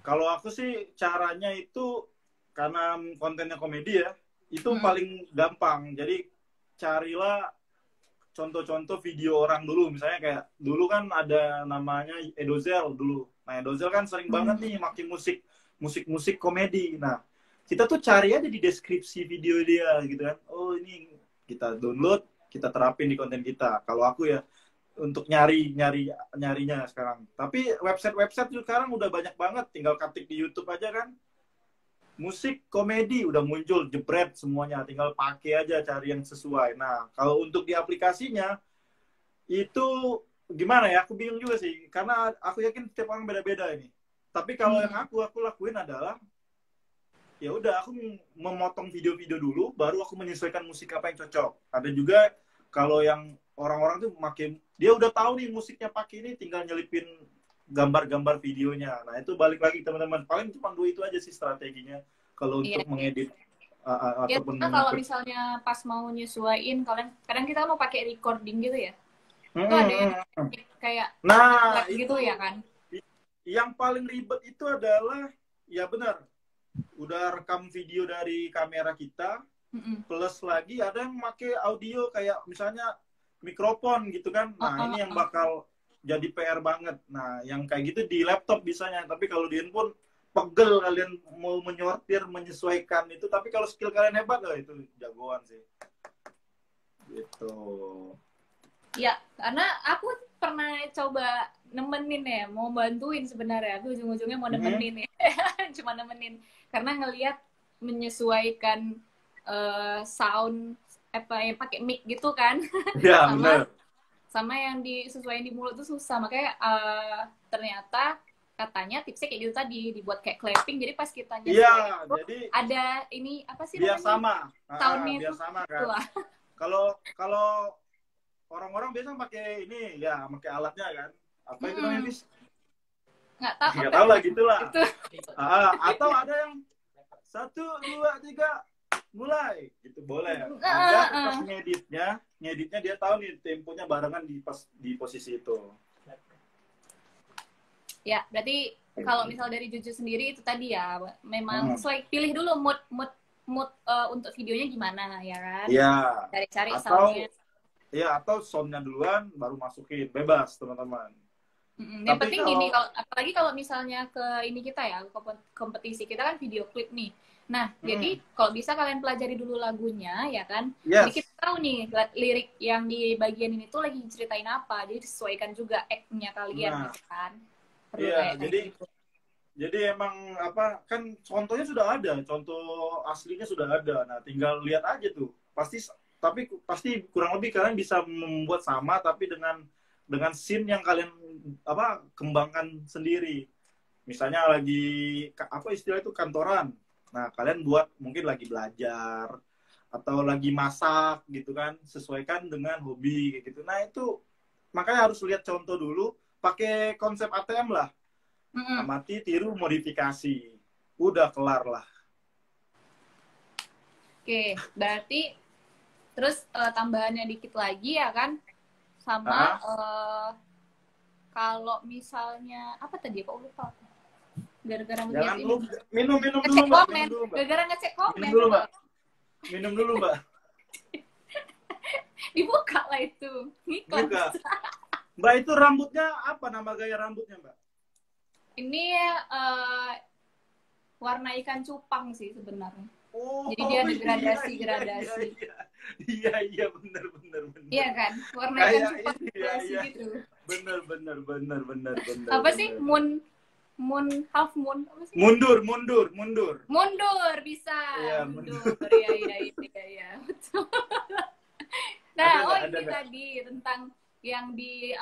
Kalau aku sih caranya itu, karena kontennya komedi ya, itu paling gampang. Jadi carilah contoh-contoh video orang dulu. Misalnya kayak dulu kan ada namanya Edozel dulu. Nah, Edozel kan sering banget nih makin musik komedi. Nah, kita tuh cari aja di deskripsi video dia gitu kan. Oh, ini kita download, kita terapin di konten kita. Kalau aku ya untuk nyarinya sekarang. Tapi website sekarang udah banyak banget, tinggal ketik di YouTube aja kan. Musik komedi udah muncul jebret semuanya, tinggal pakai aja, cari yang sesuai. Nah, kalau untuk di aplikasinya itu gimana ya? Aku bingung juga sih, karena aku yakin setiap orang beda-beda ini. Tapi kalau yang aku lakuin adalah ya udah aku memotong video-video dulu, baru aku menyesuaikan musik apa yang cocok. Ada juga kalau yang orang-orang tuh makin dia udah tahu nih musiknya pakai ini, tinggal nyelipin gambar-gambar videonya. Nah itu balik lagi teman-teman, paling cuma dua itu aja sih strateginya kalau Iya. untuk mengedit Ya, ataupun kalau misalnya pas mau nyesuaiin, kalian kadang kita mau pakai recording gitu ya. Itu ada yang kayak nah gitu itu ya kan? yang paling ribet itu adalah ya benar, udah rekam video dari kamera kita, plus lagi ada yang pakai audio kayak misalnya mikrofon gitu kan. Nah ini yang bakal jadi PR banget. Nah yang kayak gitu di laptop bisanya, tapi kalau di handphone pegel kalian mau menyortir menyesuaikan itu. Tapi kalau skill kalian hebat lah, itu jagoan sih gitu. Ya, karena aku pernah coba nemenin ya, mau bantuin sebenarnya. Aku ujung-ujungnya mau nemenin ya. Cuma nemenin. Karena ngelihat menyesuaikan sound apa yang pakai mic gitu kan. Ya, sama bener. Sama yang disesuaikan di mulut tuh susah. Makanya ternyata katanya tipsnya kayak gitu tadi, dibuat kayak clapping. Jadi pas kita nyesuaiin jadi ada ini apa sih biar namanya? sama. Soundnya Biar itu sama kan. Kalau orang-orang biasa pakai ini ya, pakai alatnya kan. Apa itu namanya, Bis? Nggak tahu. Nggak tahu lah, gitulah. Atau ada yang 1, 2, 3 mulai gitu, boleh. Agar pas ngeditnya dia tahu nih temponya barengan di posisi itu. Ya, berarti kalau misal dari Juju sendiri itu tadi ya, memang sesuai, pilih dulu mood untuk videonya gimana ya kan? Iya. Cari-cari soundnya. Iya, atau soundnya duluan baru masukin, bebas teman-teman. Yang penting gini, apalagi kalau misalnya ke ini kita ya, kompetisi kita kan video klip nih. Nah, jadi kalau bisa kalian pelajari dulu lagunya ya kan. Yes. Jadi kita tahu nih lirik yang di bagian ini tuh lagi ceritain apa. Jadi disesuaikan juga act-nya kalian gitu kan. Iya, jadi emang apa kan contohnya sudah ada, contoh aslinya sudah ada. Nah, tinggal lihat aja tuh. Pasti kurang lebih kalian bisa membuat sama tapi dengan scene yang kalian kembangkan sendiri. Misalnya lagi apa istilah itu, kantoran. Nah, kalian buat mungkin lagi belajar atau lagi masak gitu kan, sesuaikan dengan hobi kayak gitu. Nah, itu makanya harus lihat contoh dulu, pakai konsep ATM lah. Amati, tiru, modifikasi. Udah kelar lah. Oke, berarti terus tambahannya dikit lagi ya kan, sama kalau misalnya apa tadi, kok lupa gara-gara jangan lupa minum dulu Mbak. Gara-gara ngecek komen minum dulu Mbak. Dibuka lah itu iklan. Buka. Mbak, itu rambutnya apa, nama gaya rambutnya Mbak? Ini warna ikan cupang sih sebenarnya. Jadi dia ada gradasi. Iya, benar. Iya kan? Warna ikan cupang gradasi gitu. Benar. Apa sih? Half moon apa sih? Mundur bisa. Iya, mundur. Iya. Betul. Nah, ini tadi tentang yang di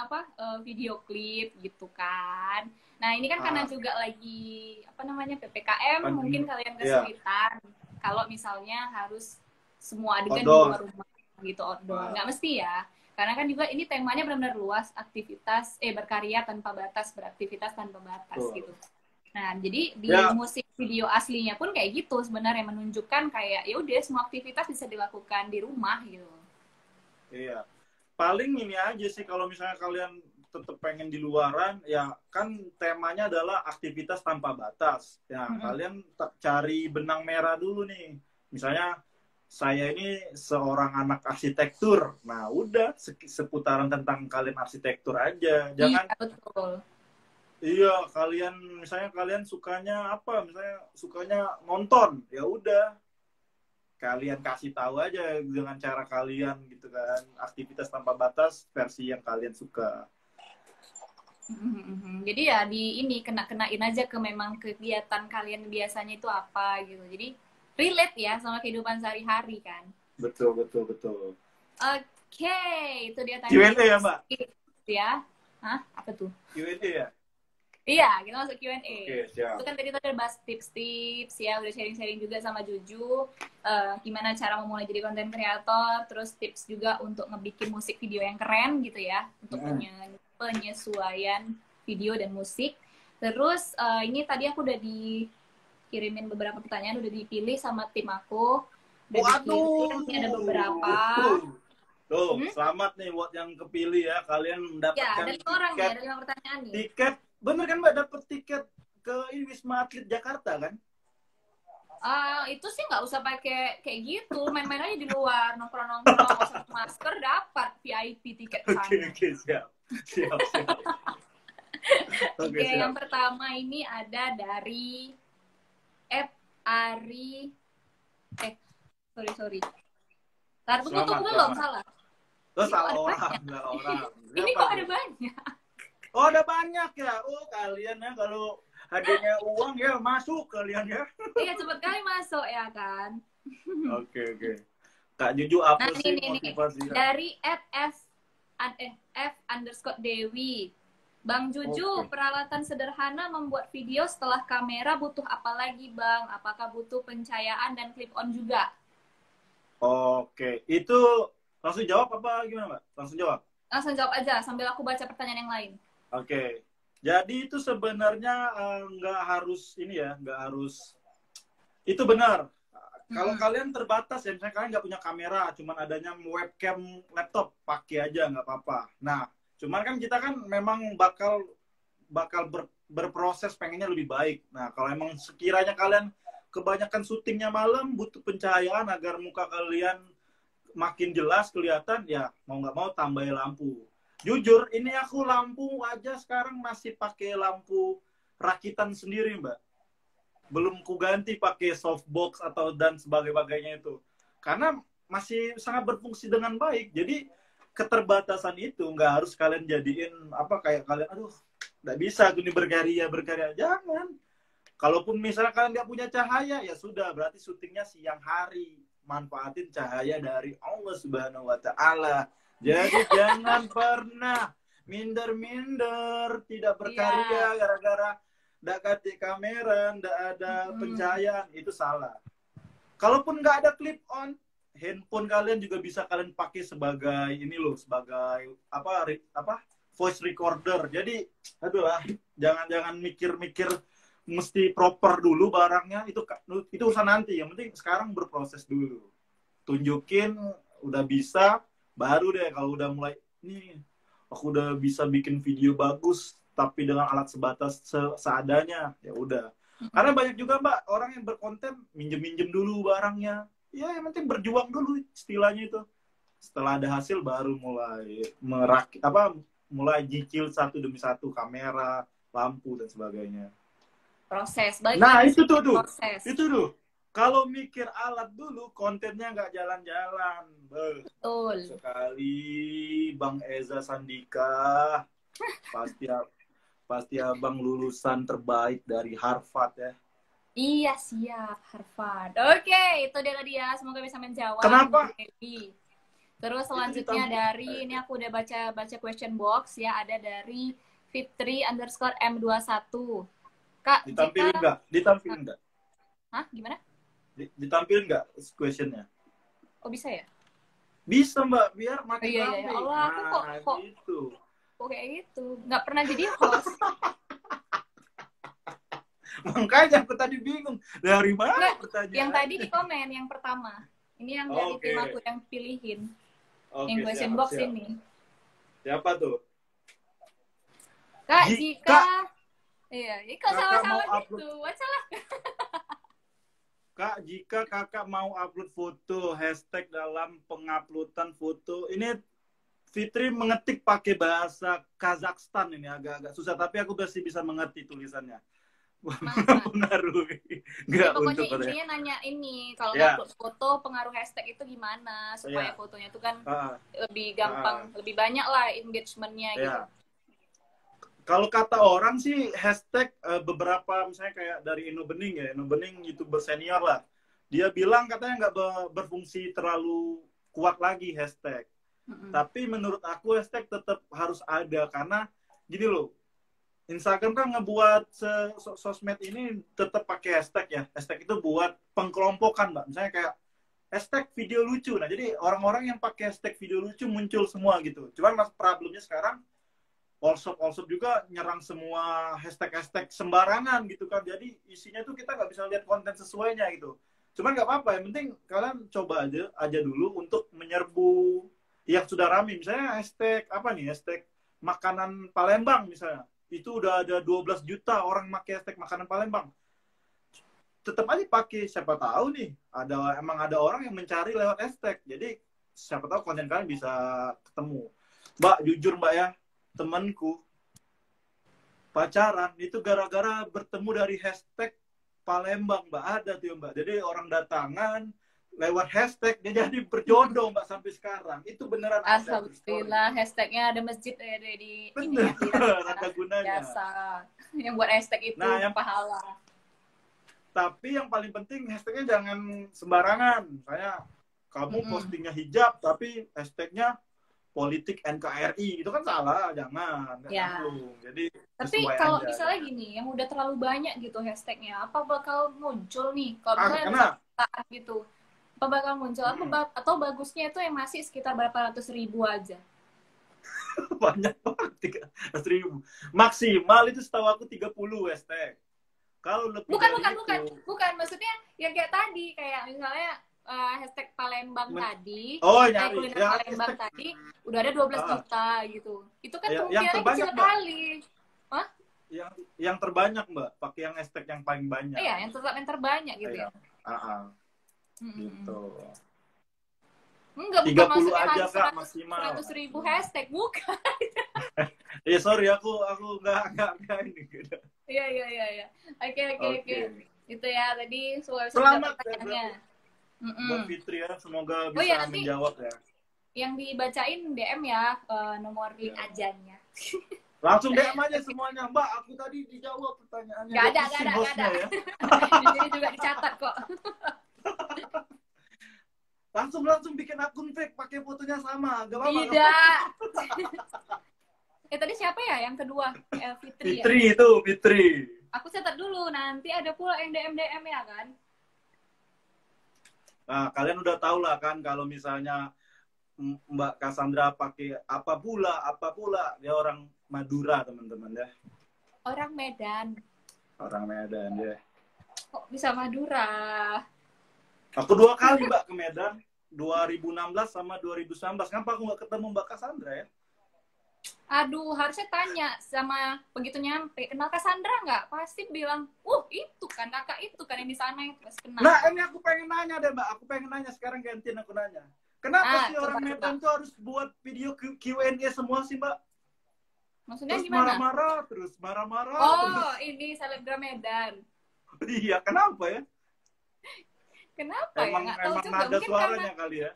video klip gitu kan. Nah, ini kan karena juga lagi PPKM, mungkin kalian kesulitan kalau misalnya harus semua adegan di luar rumah gitu, outdoor. Nggak mesti ya. Karena kan juga ini temanya benar-benar luas, berkarya tanpa batas, beraktivitas tanpa batas gitu. Nah, jadi di musik video aslinya pun kayak gitu sebenarnya, menunjukkan kayak ya udah semua aktivitas bisa dilakukan di rumah gitu. Iya. Paling ini aja sih, kalau misalnya kalian tetap pengen di luaran, ya kan temanya adalah aktivitas tanpa batas. Ya, kalian cari benang merah dulu nih. Misalnya saya ini seorang anak arsitektur. Nah, udah seputaran tentang kalian arsitektur aja. Jangan. Iya, betul. Iya, kalian sukanya apa? Misalnya sukanya nonton. Ya udah. Kalian kasih tahu aja dengan cara kalian gitu kan. Aktivitas tanpa batas versi yang kalian suka. Jadi ya kenain aja ke memang kegiatan kalian biasanya itu apa gitu. Jadi relate ya sama kehidupan sehari-hari kan. Betul. Oke, itu dia tadi. Q&A ya, Mbak? Ya. Hah? Apa tuh? Q&A ya? Iya, kita masuk Q&A. Oke, siap. Itu kan tadi kita udah bahas tips-tips ya, udah sharing-sharing juga sama Juju, gimana cara memulai jadi konten kreator, terus tips juga untuk ngebikin musik video yang keren gitu ya, untuk penyesuaian video dan musik. Terus ini tadi aku udah dikirimin beberapa pertanyaan, udah dipilih sama tim aku. Udah dikirim, ini ada beberapa. Tuh, selamat nih buat yang kepilih ya. Kalian mendapatkan ya, dari orang ya, dari 5 pertanyaan nih. Tiket, bener kan Mbak, dapet tiket ke Wisma Atlet Jakarta kan? Itu sih nggak usah pakai kayak gitu, main-main aja di luar, nongkrong-nongkrong, usah masker, dapat VIP tiket sana. Oke, siap. Oke, yang pertama ini ada dari Ari. Sorry. Tunggu belum salah. Terus salah orang. Ini kok ada banyak? Oh, ada banyak ya. Oh, kalian ya kalau hadiahnya uang ya masuk kalian ya. Iya, cepet kali masuk ya kan. Oke. Kak Juju apa sih motivasi? Dari @f_dewi. Bang Juju, peralatan sederhana membuat video setelah kamera butuh apa lagi, Bang? Apakah butuh pencahayaan dan clip on juga? Oke, itu langsung jawab apa gimana, Mbak? Langsung jawab? Langsung jawab aja, sambil aku baca pertanyaan yang lain. Oke, jadi itu sebenarnya nggak harus ini ya, nggak harus. Itu benar. Kalau kalian terbatas ya, misalnya kalian nggak punya kamera, cuman adanya webcam laptop, pakai aja nggak apa-apa. Nah, cuman kan kita kan memang bakal berproses pengennya lebih baik. Nah, kalau emang sekiranya kalian kebanyakan syutingnya malam, butuh pencahayaan agar muka kalian makin jelas kelihatan, ya mau nggak mau tambah lampu. Jujur, ini aku lampu aja sekarang masih pakai lampu rakitan sendiri, Mbak. Belum ku ganti pakai softbox atau dan sebagainya itu. Karena masih sangat berfungsi dengan baik. Jadi keterbatasan itu nggak harus kalian jadiin apa kayak kalian, aduh, nggak bisa tuh nih berkarya. Jangan. Kalaupun misalnya kalian nggak punya cahaya, ya sudah, berarti syutingnya siang hari. Manfaatin cahaya dari Allah Subhanahu wa Ta'ala. Jadi jangan pernah minder-minder, tidak berkarya gara-gara nggak ganti kamera, nggak ada pencahayaan. Itu salah. Kalaupun nggak ada clip on, handphone kalian juga bisa kalian pakai sebagai ini loh, sebagai apa voice recorder. Jadi, aduh lah, jangan mikir-mikir mesti proper dulu barangnya, itu urusan nanti. Yang penting sekarang berproses dulu, tunjukin udah bisa, baru deh kalau udah mulai nih aku udah bisa bikin video bagus tapi dengan alat sebatas seadanya, ya udah. Karena banyak juga Mbak orang yang berkonten minjem dulu barangnya, ya yang penting berjuang dulu istilahnya itu. Setelah ada hasil baru mulai mulai nyicil satu demi satu kamera, lampu dan sebagainya. Proses. Nah, itu tuh. Kalau mikir alat dulu, kontennya nggak jalan-jalan. Betul. Sekali Bang Eza Sandika, pasti abang lulusan terbaik dari Harvard ya. Iya, siap, Harvard. Oke, itu dia. Semoga bisa menjawab. Kenapa? Terus selanjutnya dari, ini aku udah baca question box ya, ada dari Fitri_M21. Kak, ditampilin nggak? Hah? Gimana? Ditampilin nggak questionnya? Oh, bisa ya? Bisa, Mbak. Biar makin ramai. Iya. Allah, aku kok gitu. Kok kayak gitu? Nggak pernah jadi host. Makanya aku tadi bingung. Dari mana pertanyaan? Yang tadi di komen, yang pertama. Ini yang dari tim aku yang pilihin. Yang question box ini. Siapa tuh? Kak, jika... Iya, kok sama-sama gitu. Salah. Kak, jika kakak mau upload foto, hashtag dalam penguploadan foto, ini Fitri mengetik pakai bahasa Kazakhstan, ini agak-agak susah, tapi aku masih bisa mengerti tulisannya. Mengaruhi. Pokoknya intinya nanya ini, kalau upload foto, pengaruh hashtag itu gimana, supaya fotonya itu kan lebih gampang, lebih banyak lah engagement-nya gitu. Kalau kata orang sih hashtag beberapa misalnya kayak dari Eno Bening ya, Eno Bening YouTuber senior lah. Dia bilang katanya nggak berfungsi terlalu kuat lagi hashtag. Tapi menurut aku hashtag tetap harus ada karena gini loh, Instagram kan ngebuat sosmed ini tetap pakai hashtag ya. Hashtag itu buat pengkelompokan, Mbak. Misalnya kayak hashtag video lucu. Nah, jadi orang-orang yang pakai hashtag video lucu muncul semua gitu. Cuman problemnya sekarang Allshop juga nyerang semua hashtag-hashtag sembarangan gitu kan. Jadi isinya tuh kita nggak bisa lihat konten sesuainya gitu. Cuman nggak apa-apa, yang penting kalian coba aja dulu untuk menyerbu yang sudah rame. Misalnya hashtag apa nih? Hashtag makanan Palembang misalnya. Itu udah ada 12 juta orang pakai hashtag makanan Palembang. Tetap aja pakai, siapa tahu nih emang ada orang yang mencari lewat hashtag. Jadi siapa tahu konten kalian bisa ketemu. Mbak, jujur Mbak ya, temanku pacaran itu gara-gara bertemu dari hashtag Palembang, Mbak. Ada tuh Mbak. Jadi orang datangan lewat hashtag dia jadi berjodoh Mbak sampai sekarang. Itu beneran ada. Alhamdulillah, hashtagnya ada masjid di bener, ini ada gunanya. Biasa. Yang buat hashtag itu yang pahala. Tapi yang paling penting hashtagnya jangan sembarangan. Misalnya kamu postingnya hijab tapi hashtagnya politik NKRI, itu kan salah, jangan. Ya. Jadi tapi kalau misalnya gini, yang udah terlalu banyak gitu hashtagnya, apa bakal muncul nih? Kalau misalnya gitu, apa bakal muncul? Atau bagusnya itu yang masih sekitar berapa ratus ribu aja? Banyak banget, 300 ribu. Maksimal itu setahu aku 30 hashtag. Kalau lebih bukan, maksudnya yang kayak tadi, kayak misalnya hashtag Palembang tadi, nyari kuliner Palembang tadi, udah ada 12 juta gitu. Itu kan kemungkinan kecil kali. Hah? Yang terbanyak Mbak, pakai yang hashtag yang paling banyak. Iya, yang terbanyak gitu ya. Gitu. Enggak, bukan maksudnya aja, harus Kak, maksimal. 100 ribu hashtag, bukan. Sorry, aku nggak ini. Iya. Oke. Itu ya, tadi selamat pertanyaannya. Buat Fitri ya, semoga bisa menjawab ya. Yang dibacain DM ya, nomor link ajannya. Langsung DM aja semuanya, Mbak. Aku tadi dijawab pertanyaannya. Gak ada. Ya. Di sini juga dicatat kok. Langsung bikin akun fake, pakai fotonya sama. Gak apa-apa. Tidak. Tadi siapa ya yang kedua? Fitri ya? Fitri. Aku catat dulu, nanti ada pula yang DM ya kan? Nah, kalian udah tahu lah kan kalau misalnya Mbak Cassandra pakai apa pula. Dia orang Madura, teman-teman ya. Orang Medan ya. Kok bisa Madura? Aku 2 kali Mbak ke Medan, 2016 sama 2019. Kenapa aku nggak ketemu Mbak Cassandra ya? Aduh, harusnya tanya sama begitu nyampe, kenal Cassandra nggak? Pasti bilang, itu kan kakak itu kan yang di sana yang pasti kenal. Nah, ini aku pengen nanya deh Mbak, sekarang gantian aku nanya. Kenapa sih orang Medan tuh harus buat video Q&A semua sih Mbak? Maksudnya terus gimana? Marah-marah. Oh, ini selebgram Medan. Iya, kenapa ya? Kenapa emang, ya? Nggak tahu juga. Nada suaranya kali ya.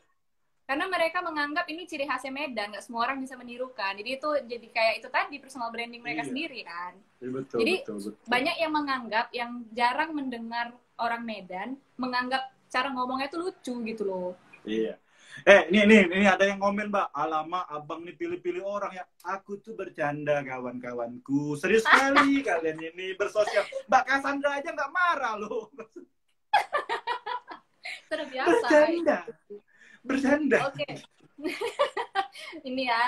Karena mereka menganggap ini ciri khasnya Medan, nggak semua orang bisa menirukan. Jadi itu jadi kayak itu tadi personal branding mereka sendiri kan. Betul, jadi betul. Banyak yang menganggap, yang jarang mendengar orang Medan menganggap cara ngomongnya itu lucu gitu loh. Iya. Ini ada yang komen Mbak, alamak abang nih pilih-pilih orang ya. Aku tuh bercanda kawan-kawanku. Serius sekali kalian ini bersosial. Mbak Cassandra aja nggak marah loh. Terbiasa. Bercanda. Oke. Ini ya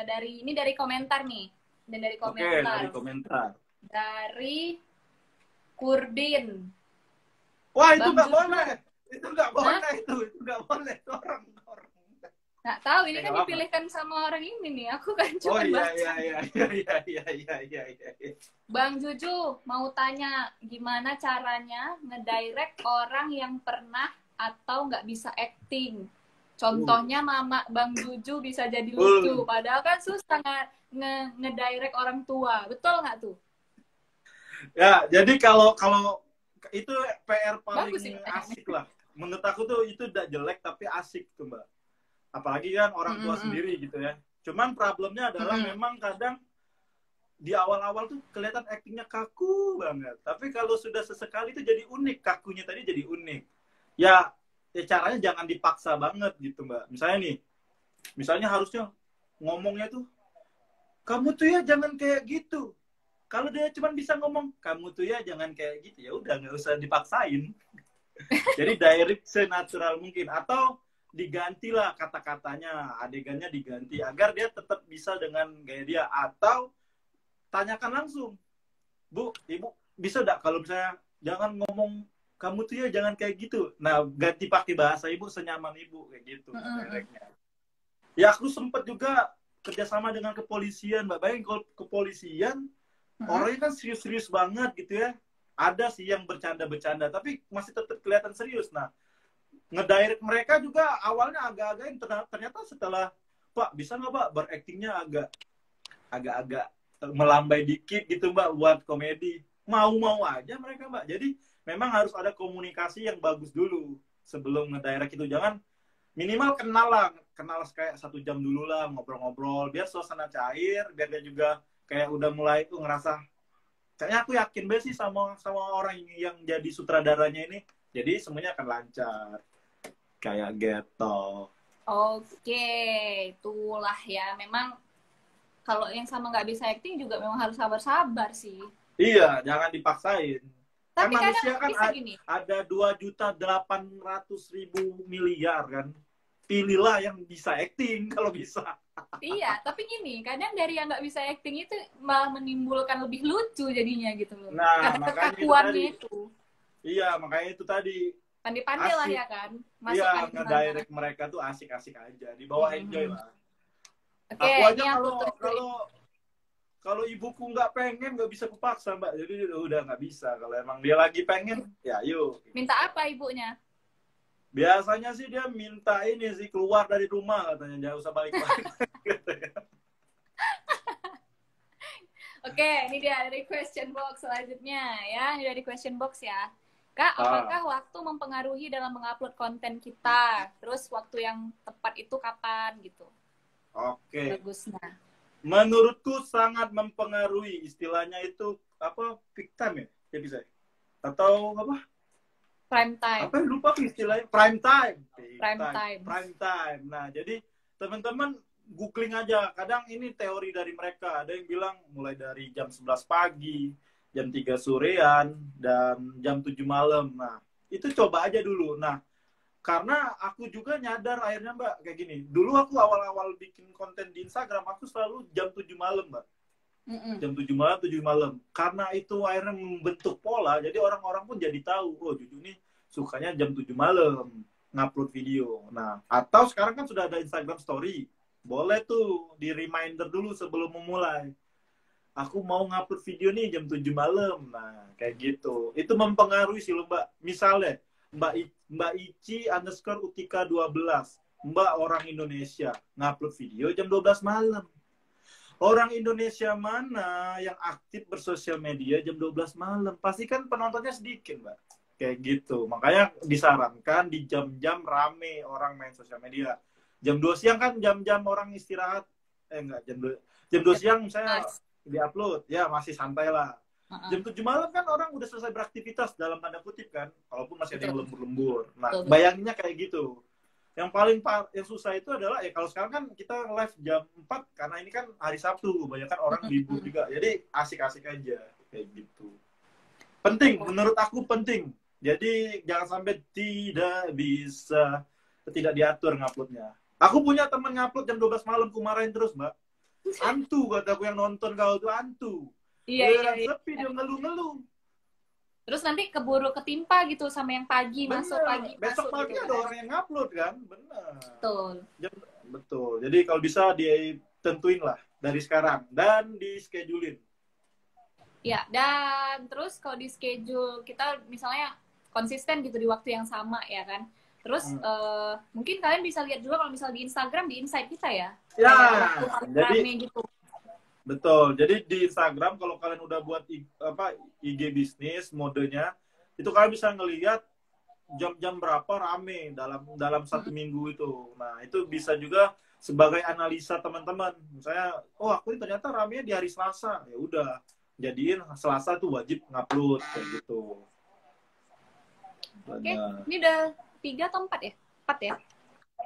dari komentar nih. Dan dari komentar. Oke, dari komentar. Dari Kurdin. Wah, itu nggak boleh. Itu nggak boleh itu nggak boleh orang. Nggak tahu, ini kan dipilihkan sama orang ini nih. Aku kan cuma baca. Iya. Bang Juju, mau tanya gimana caranya ngedirect orang yang pernah atau nggak bisa acting? Contohnya Mama Bang Juju bisa jadi lucu, padahal kan susah ngedirect orang tua. Betul nggak tuh? Ya, jadi kalau itu PR paling asik lah. Menurut aku tuh itu udah jelek tapi asik tuh Mbak. Apalagi kan orang tua sendiri gitu ya. Cuman problemnya adalah memang kadang di awal-awal tuh kelihatan aktingnya kaku banget. Tapi kalau sudah sesekali tuh jadi unik. Kakunya tadi jadi unik. Ya caranya jangan dipaksa banget gitu Mbak. Misalnya harusnya ngomongnya tuh, kamu tuh ya jangan kayak gitu. Kalau dia cuma bisa ngomong, kamu tuh ya jangan kayak gitu, ya udah nggak usah dipaksain. Jadi direct senatural mungkin, atau digantilah kata-katanya, adegannya diganti agar dia tetap bisa dengan gaya dia, atau tanyakan langsung, Bu, Ibu bisa enggak kalau misalnya jangan ngomong kamu tuh ya jangan kayak gitu. Nah, ganti pakai bahasa Ibu senyaman Ibu kayak gitu directnya. Ya aku sempat juga kerjasama dengan kepolisian, Mbak. Bayangin kalau kepolisian orangnya kan serius-serius banget gitu ya. Ada sih yang bercanda-bercanda, tapi masih tetap kelihatan serius. Nah, ngedirect mereka juga awalnya agak-agak, ternyata setelah, Pak, bisa nggak Pak beraktingnya agak-agak melambai dikit gitu Mbak buat komedi. Mau-mau aja mereka Mbak. Jadi memang harus ada komunikasi yang bagus dulu sebelum ngedirect itu. Jangan minimal kenal kayak 1 jam dulu lah, ngobrol-ngobrol biar suasana cair, biar dia juga kayak udah mulai tuh ngerasa kayaknya aku yakin banget sih sama orang yang jadi sutradaranya ini, jadi semuanya akan lancar kayak gitu. Oke, itulah ya. Memang kalau yang sama nggak bisa acting juga memang harus sabar-sabar sih. Iya, jangan dipaksain. Tapi kan manusia kan gini. ada 2.800.000.000.000.000 kan. Pilihlah yang bisa acting kalau bisa. Iya, tapi gini, kadang dari yang nggak bisa acting itu malah menimbulkan lebih lucu jadinya gitu loh. Nah, karena kekakuannya itu. Iya, makanya itu tadi. Pandai-pandai lah ya kan. Iya, ngedirect mereka tuh asik-asik aja. Di bawah enjoy lah. Oke, aku aja kalau ibuku nggak pengen, nggak bisa kupaksa Mbak. Jadi udah nggak bisa. Kalau emang dia lagi pengen, ya yuk. Minta apa ibunya? Biasanya sih dia minta ini sih, keluar dari rumah katanya, jangan usah balik-balik. Oke, ini dia dari question box selanjutnya ya. Ini dari question box ya. Kak, apakah waktu mempengaruhi dalam mengupload konten kita? Terus waktu yang tepat itu kapan gitu? Oke. Bagusnya. Menurutku sangat mempengaruhi. Istilahnya itu apa? Peak time ya? Ya bisa. Atau apa? Prime time. Apa lupa istilahnya? Prime time. Prime time. Nah, jadi teman-teman googling aja. Kadang ini teori dari mereka. Ada yang bilang mulai dari jam 11 pagi, jam 3 sorean, dan jam 7 malam. Nah, itu coba aja dulu. Nah, karena aku juga nyadar akhirnya Mbak, kayak gini. Dulu aku awal-awal bikin konten di Instagram, aku selalu jam 7 malam Mbak. Jam 7 malam, 7 malam. Karena itu akhirnya membentuk pola, jadi orang-orang pun jadi tahu, oh Juju nih sukanya jam 7 malam ngupload video. Nah, atau sekarang kan sudah ada Instagram Story. Boleh tuh di reminder dulu sebelum memulai. Aku mau ngupload video nih jam 7 malam. Nah, kayak gitu. Itu mempengaruhi sih loh Mbak. Misalnya, Mbak Ici _ Utika 12. Mbak orang Indonesia. Ngupload video jam 12 malam. Orang Indonesia mana yang aktif bersosial media jam 12 malam? Pasti kan penontonnya sedikit, Mbak. Kayak gitu. Makanya disarankan di jam-jam rame orang main sosial media. Jam 2 siang kan jam-jam orang istirahat. Enggak, jam 2 siang misalnya di-upload. Ya, masih santai lah. Jam 7 malam kan orang udah selesai beraktivitas dalam tanda kutip kan. Walaupun masih ada yang lembur-lembur. Nah, bayanginnya kayak gitu. Yang paling yang susah itu adalah ya kalau sekarang kan kita live jam 4 karena ini kan hari Sabtu, banyak kan orang libur juga. Jadi asik-asik aja kayak gitu. Penting, menurut aku penting. Jadi jangan sampai tidak diatur nguploadnya. Aku punya teman ngupload jam 12 malam, ku marahin terus, Mbak. Antu kataku yang nonton kau tuh antu. Iya. Sepi dia ngeluh-ngeluh. Terus nanti keburu ketimpa gitu sama yang pagi. Besok pagi gitu, ada orang yang ngupload kan, benar. Betul. Jadi kalau bisa ditentuin lah dari sekarang dan di schedulein. Ya, dan terus kalau di schedule kita misalnya konsisten gitu di waktu yang sama ya kan. Terus mungkin kalian bisa lihat juga kalau misalnya di Instagram di insight kita ya. Ya, jadi gitu. Betul. Jadi di Instagram kalau kalian udah buat IG bisnis modenya, itu kalian bisa ngelihat jam-jam berapa rame dalam 1 minggu itu. Nah, itu bisa juga sebagai analisa teman-teman. Misalnya, oh aku ini ternyata ramenya di hari Selasa. Ya udah, jadiin Selasa tuh wajib ngupload kayak gitu. Oke, ini udah 3 atau 4 ya? 4 ya?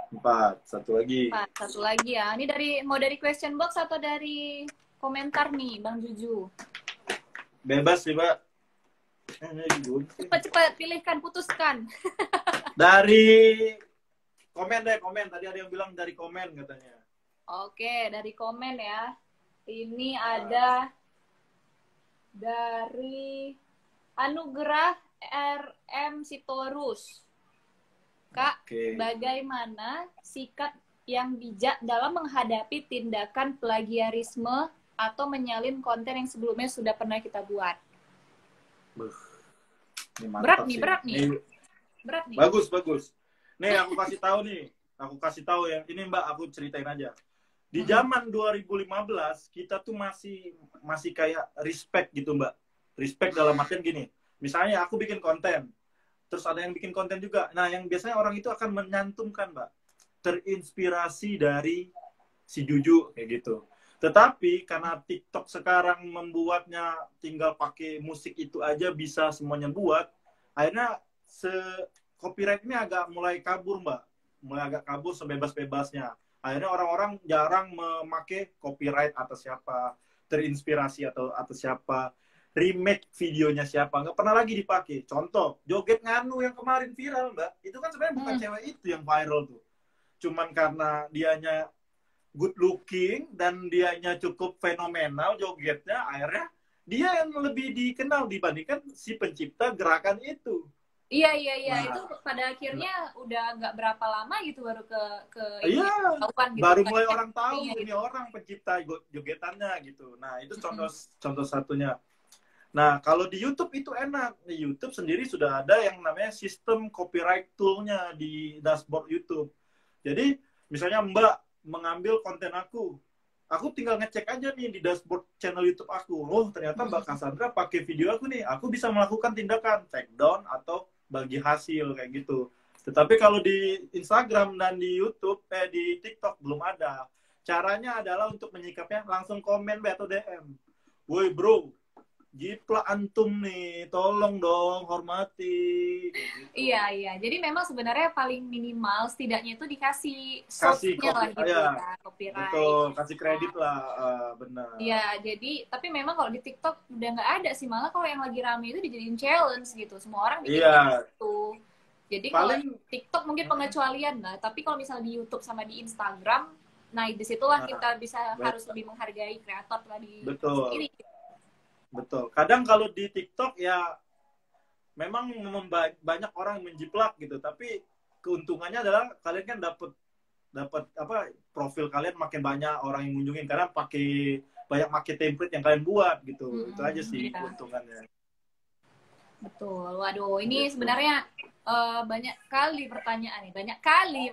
4, satu lagi. 4, satu lagi ya. Ini mau dari question box atau dari komentar nih, Bang Juju? Bebas sih, Mbak. Cepat-cepat pilihkan, putuskan. Dari komen deh, komen. Tadi ada yang bilang dari komen katanya. Oke, dari komen ya. Ini ada dari Anugerah RM Sitorus. Kak, bagaimana sikap yang bijak dalam menghadapi tindakan plagiarisme atau menyalin konten yang sebelumnya sudah pernah kita buat? Berat nih. Berat nih. Bagus. Nih aku kasih tahu nih. Aku kasih tahu yang ini Mbak, aku ceritain aja. Di zaman 2015 kita tuh masih kayak respect gitu Mbak. Respect dalam artian gini. Misalnya aku bikin konten, terus ada yang bikin konten juga. Nah, yang biasanya orang itu akan menyantumkan Mbak, terinspirasi dari si Juju kayak gitu. Tetapi karena TikTok sekarang membuatnya tinggal pakai musik itu aja bisa semuanya buat, akhirnya copyright ini agak mulai kabur Mbak. Mulai agak kabur sebebas-bebasnya. Akhirnya orang-orang jarang memakai copyright atas siapa, terinspirasi atau atas siapa, remake videonya siapa, nggak pernah lagi dipakai. Contoh, joget nganu yang kemarin viral Mbak, itu kan sebenarnya bukan cewek itu yang viral tuh. Cuman karena dianya good looking dan dianya cukup fenomenal jogetnya, akhirnya dia yang lebih dikenal dibandingkan si pencipta gerakan itu. Iya. Nah, itu pada akhirnya udah nggak berapa lama gitu baru ke iya, gitu. Baru mulai orang tahu ini gitu. Orang pencipta jogetannya gitu. Nah, itu contoh satunya. Nah, kalau di YouTube itu enak. Di YouTube sendiri sudah ada yang namanya sistem copyright tool-nya di dashboard YouTube. Jadi, misalnya Mbak mengambil konten aku tinggal ngecek aja nih di dashboard channel YouTube aku. Oh, ternyata Mbak Cassandra pakai video aku nih. Aku bisa melakukan tindakan take down atau bagi hasil kayak gitu. Tetapi kalau di Instagram dan di YouTube, di TikTok belum ada. Caranya adalah untuk menyikapnya langsung komen atau DM. Woi bro, jiplak antum nih, tolong dong hormati. Gitu. Iya. Jadi memang sebenarnya paling minimal setidaknya itu dikasih source-nya lah gitu kan, copyright. Betul, kasih kredit lah, benar. Iya, jadi tapi memang kalau di TikTok udah nggak ada sih, malah kalau yang lagi rame itu dijadiin challenge gitu, semua orang bikin gitu. Jadi paling kalau TikTok mungkin pengecualian lah, tapi kalau misalnya di YouTube sama di Instagram, nah disitulah kita bisa harus lebih menghargai kreator tadi sendiri. Betul. Kadang kalau di TikTok ya memang banyak orang menjiplak gitu, tapi keuntungannya adalah kalian kan dapat apa, profil kalian makin banyak orang yang mengunjungin karena banyak pakai template yang kalian buat gitu. Itu aja sih keuntungannya. Betul. Waduh, ini sebenarnya banyak kali pertanyaan nih. Banyak kali.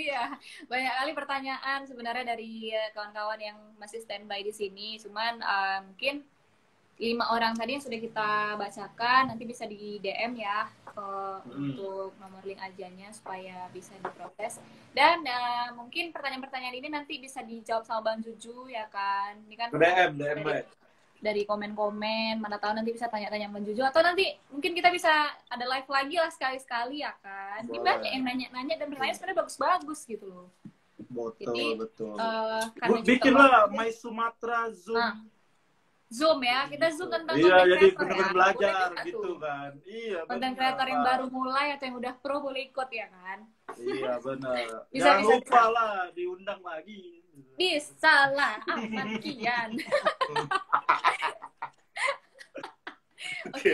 Iya, banyak kali pertanyaan sebenarnya dari kawan-kawan yang masih standby di sini. Cuman mungkin 5 orang tadi yang sudah kita bacakan, nanti bisa di DM ya untuk nomor link ajannya supaya bisa diproses. Dan mungkin pertanyaan-pertanyaan ini nanti bisa dijawab sama Bang Juju ya kan. Ini kan DM dari komen-komen, mana tahu nanti bisa tanya-tanya Bang Juju, atau nanti mungkin kita bisa ada live lagi lah sekali-sekali ya kan. Ini banyak yang nanya-nanya dan bertanya sebenarnya bagus-bagus gitu loh. Betul. Bikinlah My Sumatra Zoom. Zoom ya, kita Zoom tentang konten jadi benar-benar belajar gitu kan. Iya, konten kreator yang baru mulai atau yang udah pro boleh ikut ya kan. Iya benar. Jangan lupa lah diundang lagi. Bisa lah, aman kian. Oke.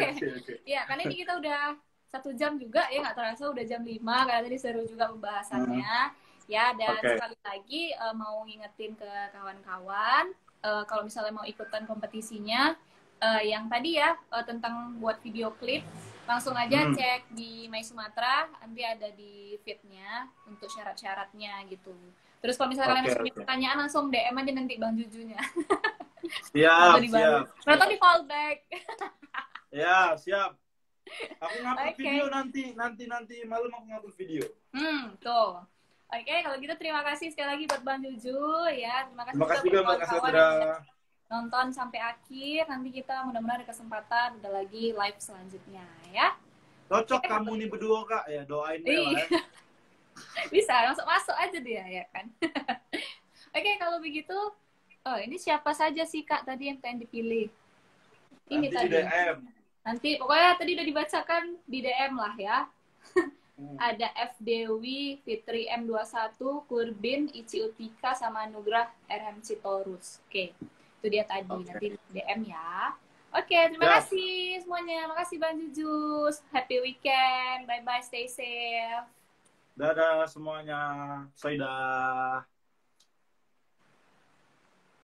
Ya, karena ini kita udah 1 jam juga ya, nggak terasa udah jam 5 karena tadi seru juga pembahasannya. Ya, dan sekali lagi mau ngingetin ke kawan-kawan, kalau misalnya mau ikutan kompetisinya, yang tadi ya tentang buat video klip, langsung aja cek di My Sumatra, nanti ada di feed-nya untuk syarat-syaratnya gitu. Terus kalau misalnya kalian punya pertanyaan, langsung DM aja nanti Bang Jujunya. Siap. Atau di fallback. Ya, siap. Aku ngupload video nanti malam aku ngupload video. Tuh. Oke, kalau gitu terima kasih sekali lagi buat Bang Juju ya. Terima kasih juga Mbak Cassandra. Nonton sampai akhir. Nanti kita mudah-mudahan ada kesempatan ada lagi live selanjutnya ya. Cocok kamu nih berdua Kak ya, doain ya. Bisa masuk aja dia ya kan. Oke, kalau begitu Oh, ini siapa saja sih Kak tadi yang pengen dipilih? Ini Nanti tadi. di DM. Nanti pokoknya tadi udah dibacakan di DM lah ya. Hmm. Ada F Dewi, Fitri M21, Kurbin, Ici Utika, sama Nugrah RM Sitorus. Oke, itu dia tadi. Oke. Nanti DM ya. Oke, terima Ya, kasih semuanya. Makasih Bang Jujus. Happy weekend. Bye-bye, stay safe. dadah semuanya. Saya